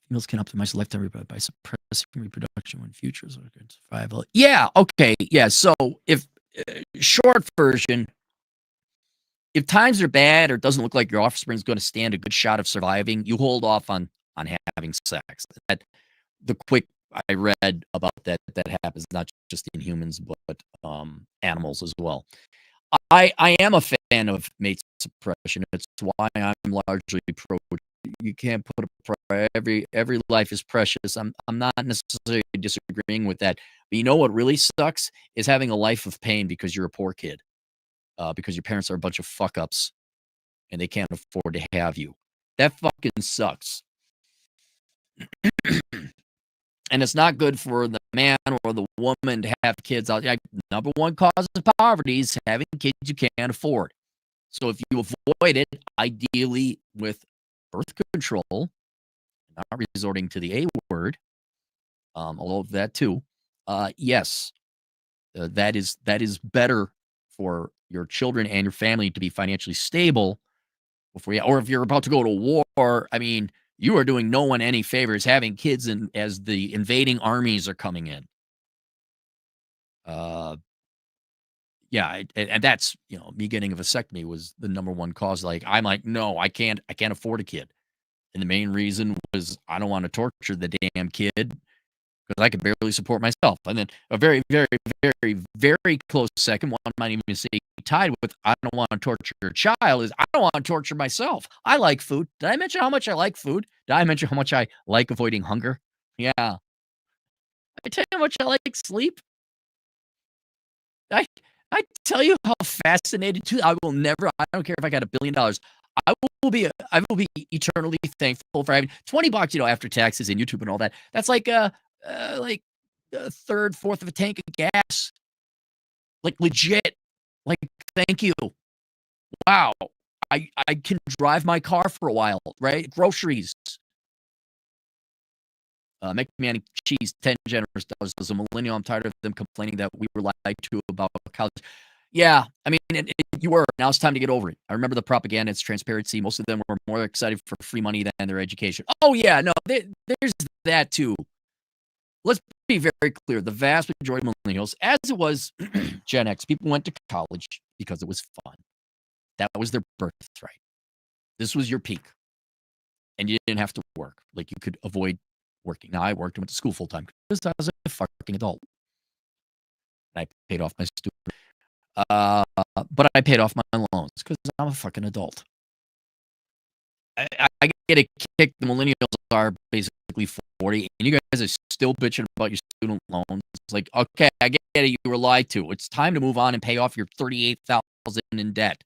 Females can optimize lifetime by suppressing reproduction when futures are good survival. Yeah, okay. Yeah, so if short version, if times are bad or it doesn't look like your offspring is going to stand a good shot of surviving, you hold off on having sex. That the quick I read about that happens not just in humans but animals as well. I am a fan of mate suppression. It's why I'm largely pro. You can't put a every life is precious. I'm not necessarily disagreeing with that. But you know what really sucks is having a life of pain because you're a poor kid, because your parents are a bunch of fuck ups and they can't afford to have you. That fucking sucks. And it's not good for the man or the woman to have kids out there. Number one cause of poverty is having kids you can't afford. So if you avoid it, ideally with birth control, not resorting to the A word, although that too, yes, that is better for your children and your family to be financially stable before or if you're about to go to war. I mean, you are doing no one any favors having kids as the invading armies are coming in. Yeah, and that's, me getting a vasectomy was the number one cause. Like, I'm like, no, I can't afford a kid. And the main reason was I don't want to torture the damn kid because I could barely support myself. And then a very, very, very, very close second, one might even say tied with I don't want to torture your child, is I don't want to torture myself. I like food. Did I mention how much I like food? Did I mention how much I like avoiding hunger? Yeah. I tell you how much I like sleep. I tell you how fascinated too. I don't care if I got $1 billion. I will be eternally thankful for having $20, after taxes and YouTube and all that. That's like a third, fourth of a tank of gas. Like legit. Like, thank you. Wow. I can drive my car for a while, right? Groceries. McMahon cheese, 10 generous dollars. As a millennial, I'm tired of them complaining that we were lied to about college. Yeah, I mean, you were. Now it's time to get over it. I remember the propaganda. It's transparency. Most of them were more excited for free money than their education. Oh, yeah, no, there's that too. Let's be very clear. The vast majority of millennials, as it was Gen X, people went to college because it was fun. That was their birthright. This was your peak. And you didn't have to work. Like, you could avoid working. Now, I worked and went to school full time because I was a fucking adult. And I paid off my student. Uh, but I paid off my loans because I'm a fucking adult. I get a kick. The millennials are basically 40, and you guys are still bitching about your student loans. It's like, okay, I get it. You were lied to. It's time to move on and pay off your 38,000 in debt.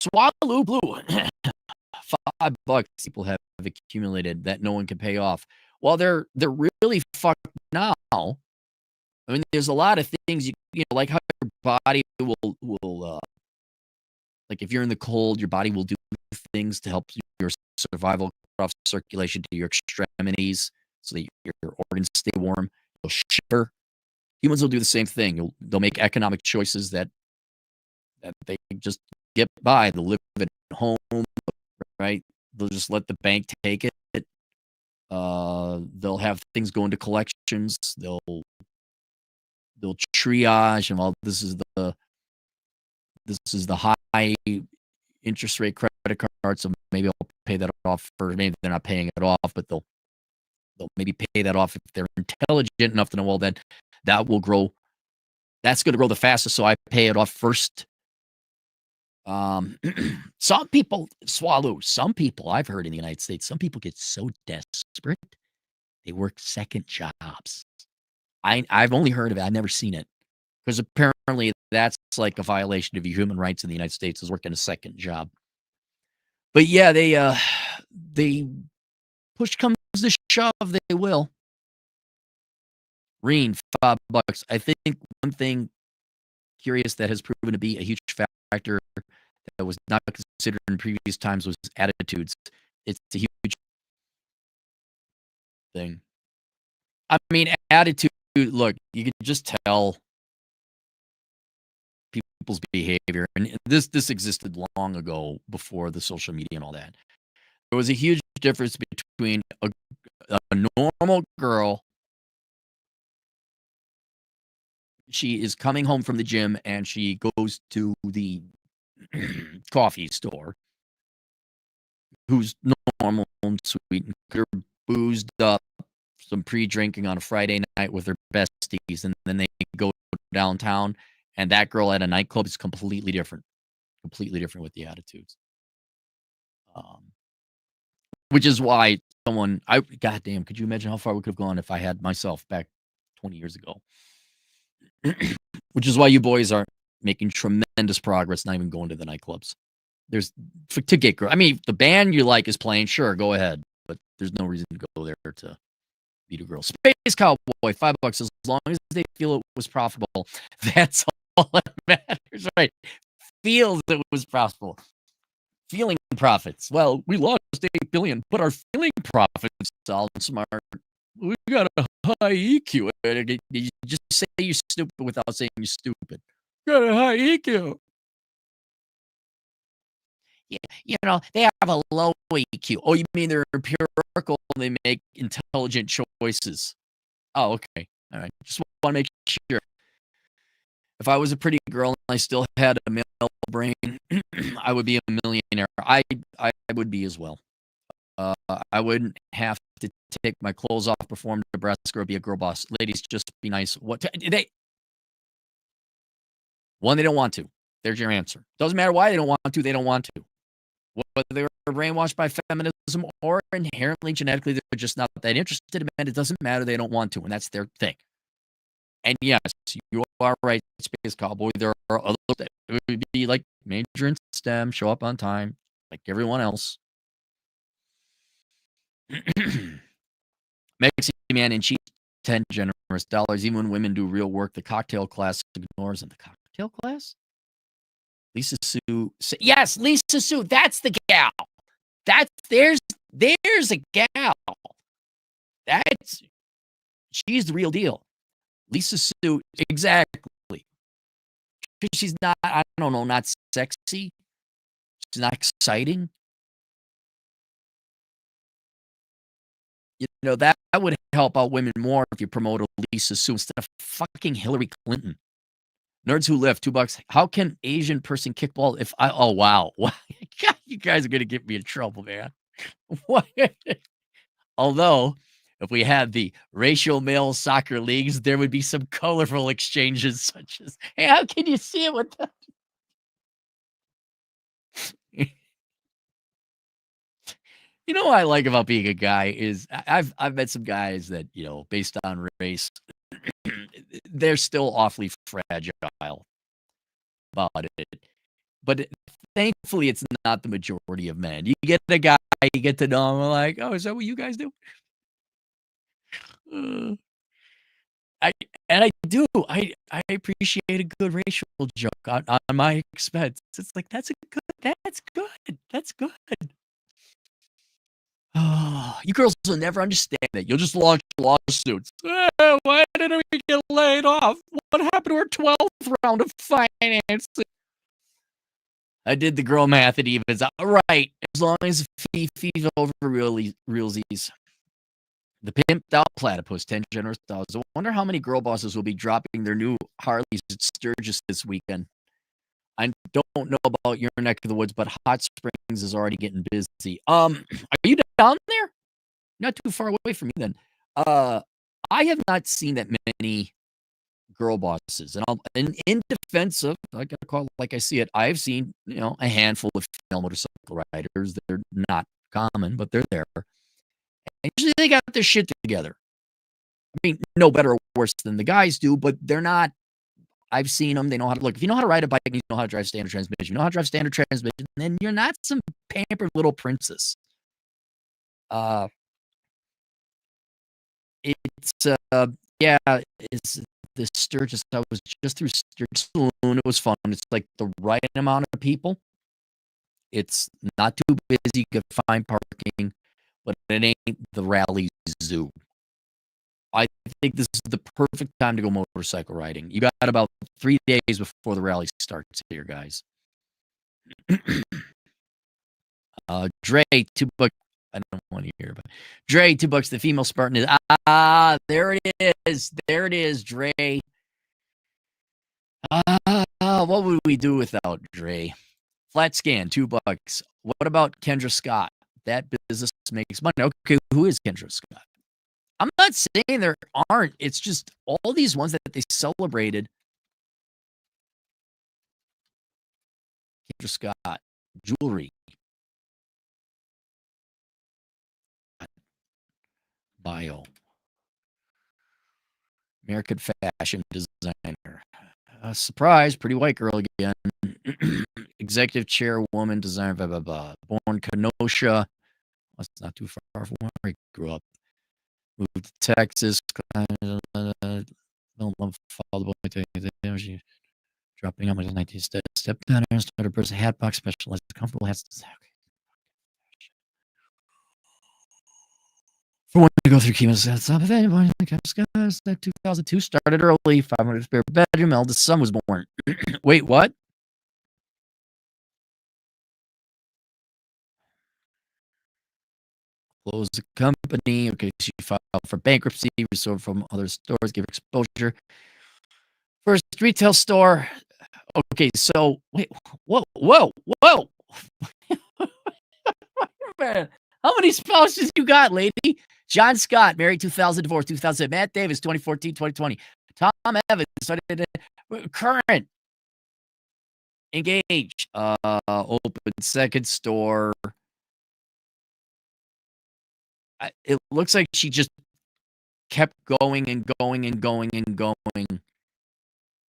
Swallow blue. $5 people have accumulated that no one can pay off. Well, they're really fucked now. I mean, there's a lot of things you know, like how your body will like if you're in the cold, your body will do things to help your survival, cut off circulation to your extremities so that your organs stay warm. You'll shiver. Humans will do the same thing. They'll make economic choices that they just get by. They'll live at home, right? They'll just let the bank take it. They'll have things go into collections. They'll triage, and well, this is the high interest rate credit card, so maybe I'll pay that off, or maybe they're not paying it off, but they'll maybe pay that off if they're intelligent enough to know, well, then that will grow. That's going to grow the fastest, so I pay it off first. Some people swallow. Some people I've heard in the United States, some people get so desperate they work second jobs. I've only heard of it. I've never seen it because apparently that's like a violation of your human rights in the United States is working a second job. But yeah, they push comes to shove, they will. Reen, $5. I think one thing curious that has proven to be a huge factor that was not considered in previous times was attitudes. It's a huge thing. I mean, attitude, look, you can just tell people's behavior. And this existed long ago before the social media and all that. There was a huge difference between a normal girl. She is coming home from the gym and she goes to the coffee store, who's normal and sweet and they're boozed up, some pre-drinking on a Friday night with her besties, and then they go downtown, and that girl at a nightclub is completely different with the attitudes. Which is why goddamn, could you imagine how far we could have gone if I had myself back 20 years ago? Which is why you boys are making tremendous progress, not even going to the nightclubs. To get girl. I mean, if the band you like is playing, sure, go ahead. But there's no reason to go there to meet a girl. Space Cowboy, $5 as long as they feel it was profitable. That's all that matters, right? Feels it was profitable. Feeling profits. Well, we lost 8 billion, but our feeling profits sound smart. We got a high EQ. You just say you're stupid without saying you're stupid. Got a high EQ. Yeah, you know, they have a low EQ. Oh, you mean they're empirical and they make intelligent choices. Oh, okay. All right. Just want to make sure. If I was a pretty girl and I still had a male brain, I would be a millionaire. I would be as well. I wouldn't have to take my clothes off, perform Nebraska, or be a girl boss. Ladies, just be nice. They don't want to. There's your answer. Doesn't matter why they don't want to. They don't want to. Whether they were brainwashed by feminism or inherently genetically they're just not that interested in men, it doesn't matter. They don't want to, and that's their thing. And yes, you are right, Space Cowboy. There are others that would be like major in STEM, show up on time, like everyone else. Mexican man and cheat 10 generous dollars. Even when women do real work, the cocktail class ignores them. The cocktail class? Lisa Sue. Yes, Lisa Sue. That's the gal. There's a gal. She's the real deal. Lisa Sue, exactly. She's not, I don't know, not sexy. She's not exciting. You know, that would help out women more if you promote Lisa Sue instead of fucking Hillary Clinton. Nerds who live, $2. How can Asian person kickball oh, wow. You guys are going to get me in trouble, man. Although, if we had the racial male soccer leagues, there would be some colorful exchanges such as, hey, how can you see it with that? You know what I like about being a guy is I've met some guys that, based on race, they're still awfully fragile about it. But thankfully, it's not the majority of men. You get a guy, you get to know him, like, oh, is that what you guys do? Uh, I and I do. I appreciate a good racial joke on my expense. It's like that's good. That's good. Oh, you girls will never understand it. You'll just launch lawsuits. Why didn't we get laid off? What happened to our 12th round of financing? I did the girl math at evens. All right, as long as Fifi's over realsies. The pimped out platypus, 10 generous dollars. I wonder how many girl bosses will be dropping their new Harleys at Sturgis this weekend. I don't know about your neck of the woods, but Hot Springs is already getting busy. Are you down there? Not too far away from me then. I have not seen that many girl bosses, and in defense of, I gotta call it like I see it, I've seen a handful of female motorcycle riders. They're not common, but they're there. And usually they got their shit together. I mean, no better or worse than the guys do, but they're not. I've seen them. They know how to look. If you know how to ride a bike and you know how to drive standard transmission, you know how to drive standard transmission, then you're not some pampered little princess. It's yeah, it's the Sturgis. I was just through Sturgis Saloon. It was fun. It's like the right amount of people. It's not too busy. You can find parking, but it ain't the rally zoo. I think this is the perfect time to go motorcycle riding. You got about 3 days before the rally starts here, guys. Dre, $2. I don't want to hear, but Dre, $2. The female Spartan is there it is. There it is, Dre. What would we do without Dre? Flat scan, $2. What about Kendra Scott? That business makes money. Okay, who is Kendra Scott? I'm not saying there aren't. It's just all these ones that they celebrated. Kendra Scott, jewelry, bio, American fashion designer. Surprise, pretty white girl again. Executive chairwoman, designer, blah, blah, blah. Born Kenosha. That's not too far from where I grew up. Moved to Texas. Dropping out my 19 step down and started a person hat box specialized comfortable hats. For one to go through chemo, that 2002 started early. 500 spare bedroom. Eldest son was born. Wait, what? Close the company. Okay, she filed for bankruptcy. Resold from other stores. Give exposure. First retail store. Okay, so wait, whoa. Man, how many spouses you got, lady? John Scott, married 2000, divorced 2000. Matt Davis, 2014, 2020. Tom Evans, current, engaged, open second store. It looks like she just kept going and going and going and going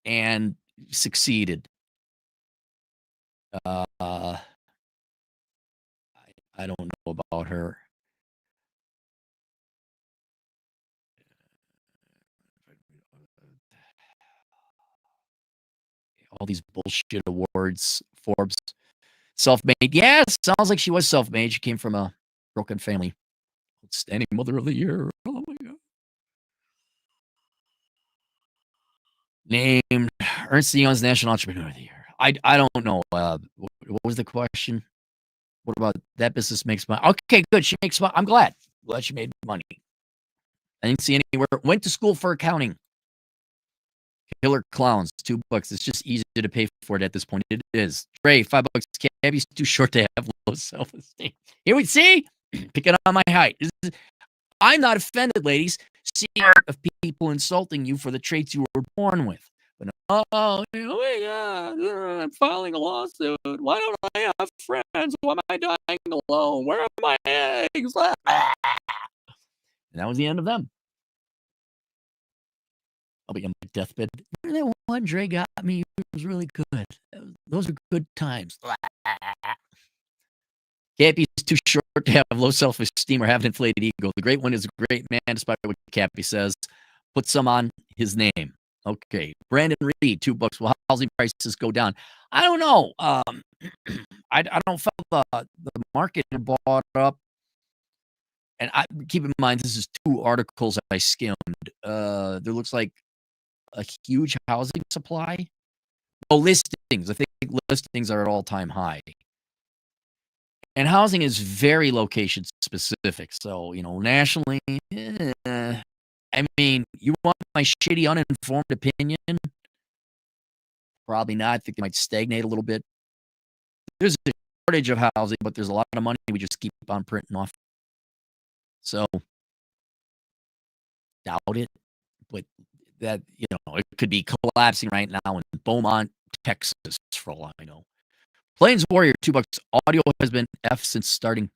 and succeeded. I don't know about her. All these bullshit awards, Forbes, self-made. Yeah, sounds like she was self-made. She came from a broken family. Outstanding mother of the year. Oh my god. Named Ernst & Young's National Entrepreneur of the Year. I don't know. What was the question? What about that business makes money? Okay, good. She makes money. I'm glad. Glad she made money. I didn't see anywhere. Went to school for accounting. Killer Clowns, $2. It's just easy to pay for it at this point. It is. Trey, $5. Cabby's too short to have low self-esteem. Here we see. Picking on my height. I'm not offended, ladies, seeing art of people insulting you for the traits you were born with. But oh, oh my God, I'm filing a lawsuit. Why don't I have friends? Why am I dying alone? Where are my eggs? And that was the end of them. I'll be on my deathbed. Remember that one Dre got me? It was really good. Those are good times. Cappy's too short to have low self-esteem or have an inflated ego. The great one is a great man, despite what Cappy says. Put some on his name. Okay. Brandon Reed, $2. Will housing prices go down? I don't know. I don't feel the market bought up. And keep in mind, this is 2 articles I skimmed. There looks like a huge housing supply. Oh, listings. I think listings are at all-time high. And housing is very location specific. So, nationally, I mean, you want my shitty, uninformed opinion? Probably not. I think they might stagnate a little bit. There's a shortage of housing, but there's a lot of money we just keep on printing off. So, doubt it. But that, it could be collapsing right now in Beaumont, Texas, for all I know. Plains Warrior, $2. Audio has been F since starting.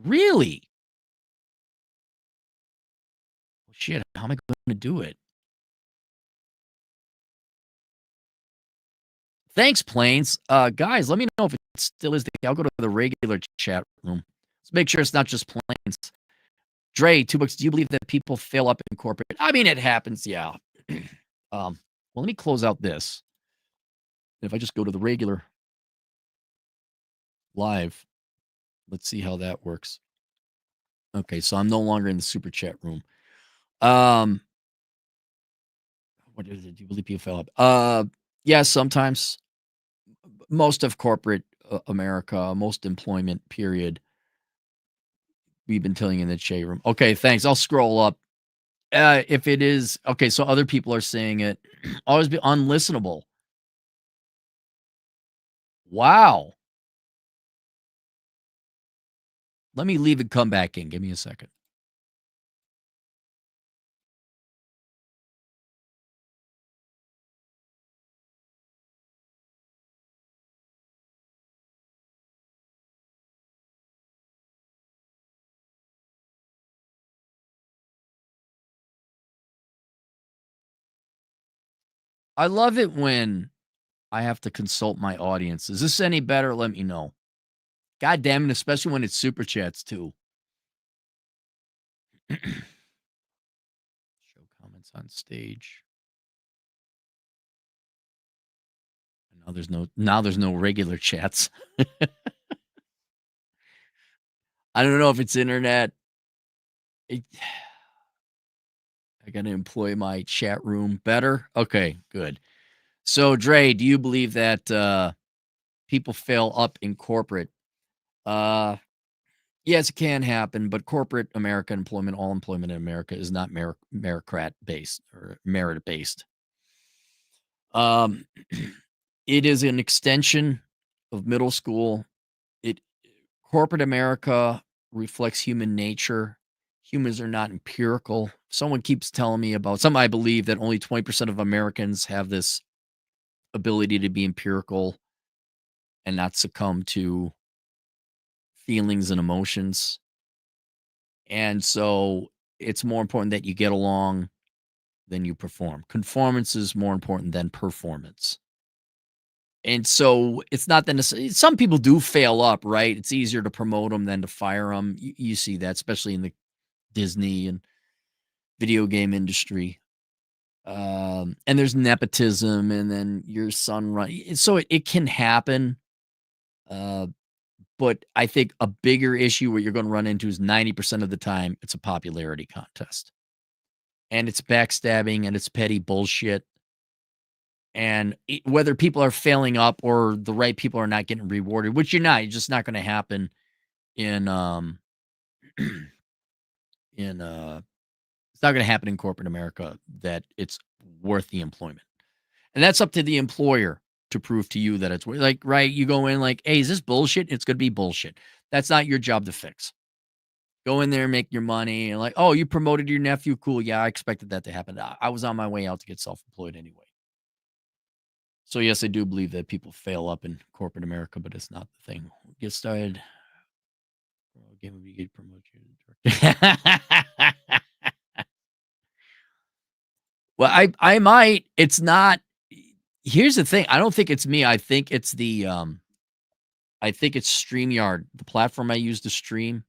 Really? Well, shit, how am I going to do it? Thanks, Plains. Guys, let me know if it still is. I'll go to the regular chat room. Let's make sure it's not just Plains. Dre, $2. Do you believe that people fail up in corporate? I mean, it happens, yeah. Well, let me close out this. If I just go to the regular live, let's see how that works. Okay, so I'm no longer in the super chat room. What is it? Do you believe people fail up? Yeah, sometimes. Most of corporate America, most employment period. We've been telling you in the chat room. Okay, thanks. I'll scroll up. If it is okay, so other people are saying it. Always be unlistenable. Wow. Let me leave and come back in. Give me a second. I love it when I have to consult my audience. Is this any better? Let me know. God damn it, especially when it's super chats too. Show comments on stage. Now there's no regular chats. I don't know if it's internet. I got to employ my chat room better. Okay, good. So, Dre, do you believe that people fail up in corporate? Yes, it can happen, but corporate America employment, all employment in America is not meritocrat based or merit based. It is an extension of middle school. Corporate America reflects human nature. Humans are not empirical. Someone keeps telling me about some. I believe that only 20% of Americans have this ability to be empirical and not succumb to feelings and emotions. And so it's more important that you get along than you perform. Conformance is more important than performance. And so it's not that some people do fail up, right? It's easier to promote them than to fire them. You see that, especially in the Disney and video game industry. And there's nepotism, and then your son run. So it can happen. But I think a bigger issue what you're going to run into is 90% of the time it's a popularity contest. And it's backstabbing and it's petty bullshit. And whether people are failing up or the right people are not getting rewarded, which you're not, it's just not going to happen in it's not going to happen in corporate America that it's worth the employment. And that's up to the employer to prove to you that it's worth, like, right, you go in like, hey, is this bullshit? It's going to be bullshit. That's not your job to fix. Go in there and make your money. And like, oh, you promoted your nephew. Cool. Yeah, I expected that to happen. I was on my way out to get self-employed anyway. So yes, I do believe that people fail up in corporate America, but it's not the thing. Get started. Game would be get promoted. Well, I might. It's not. Here's the thing. I don't think it's me. I think it's I think it's StreamYard, the platform I use to stream.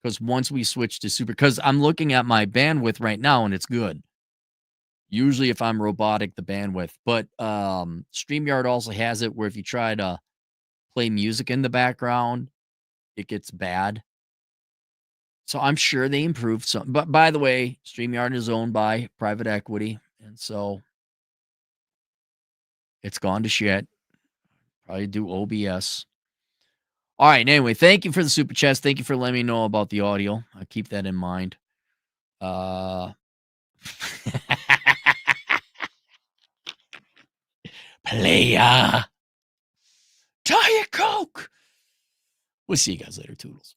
Because once we switch to super, because I'm looking at my bandwidth right now and it's good. Usually, if I'm robotic, the bandwidth, but StreamYard also has it where if you try to play music in the background, it gets bad. So I'm sure they improved some. But by the way, StreamYard is owned by private equity, and so it's gone to shit. Probably do OBS. All right. Anyway, thank you for the super chats. Thank you for letting me know about the audio. I keep that in mind. Playa. Diet Coke. We'll see you guys later, Toodles.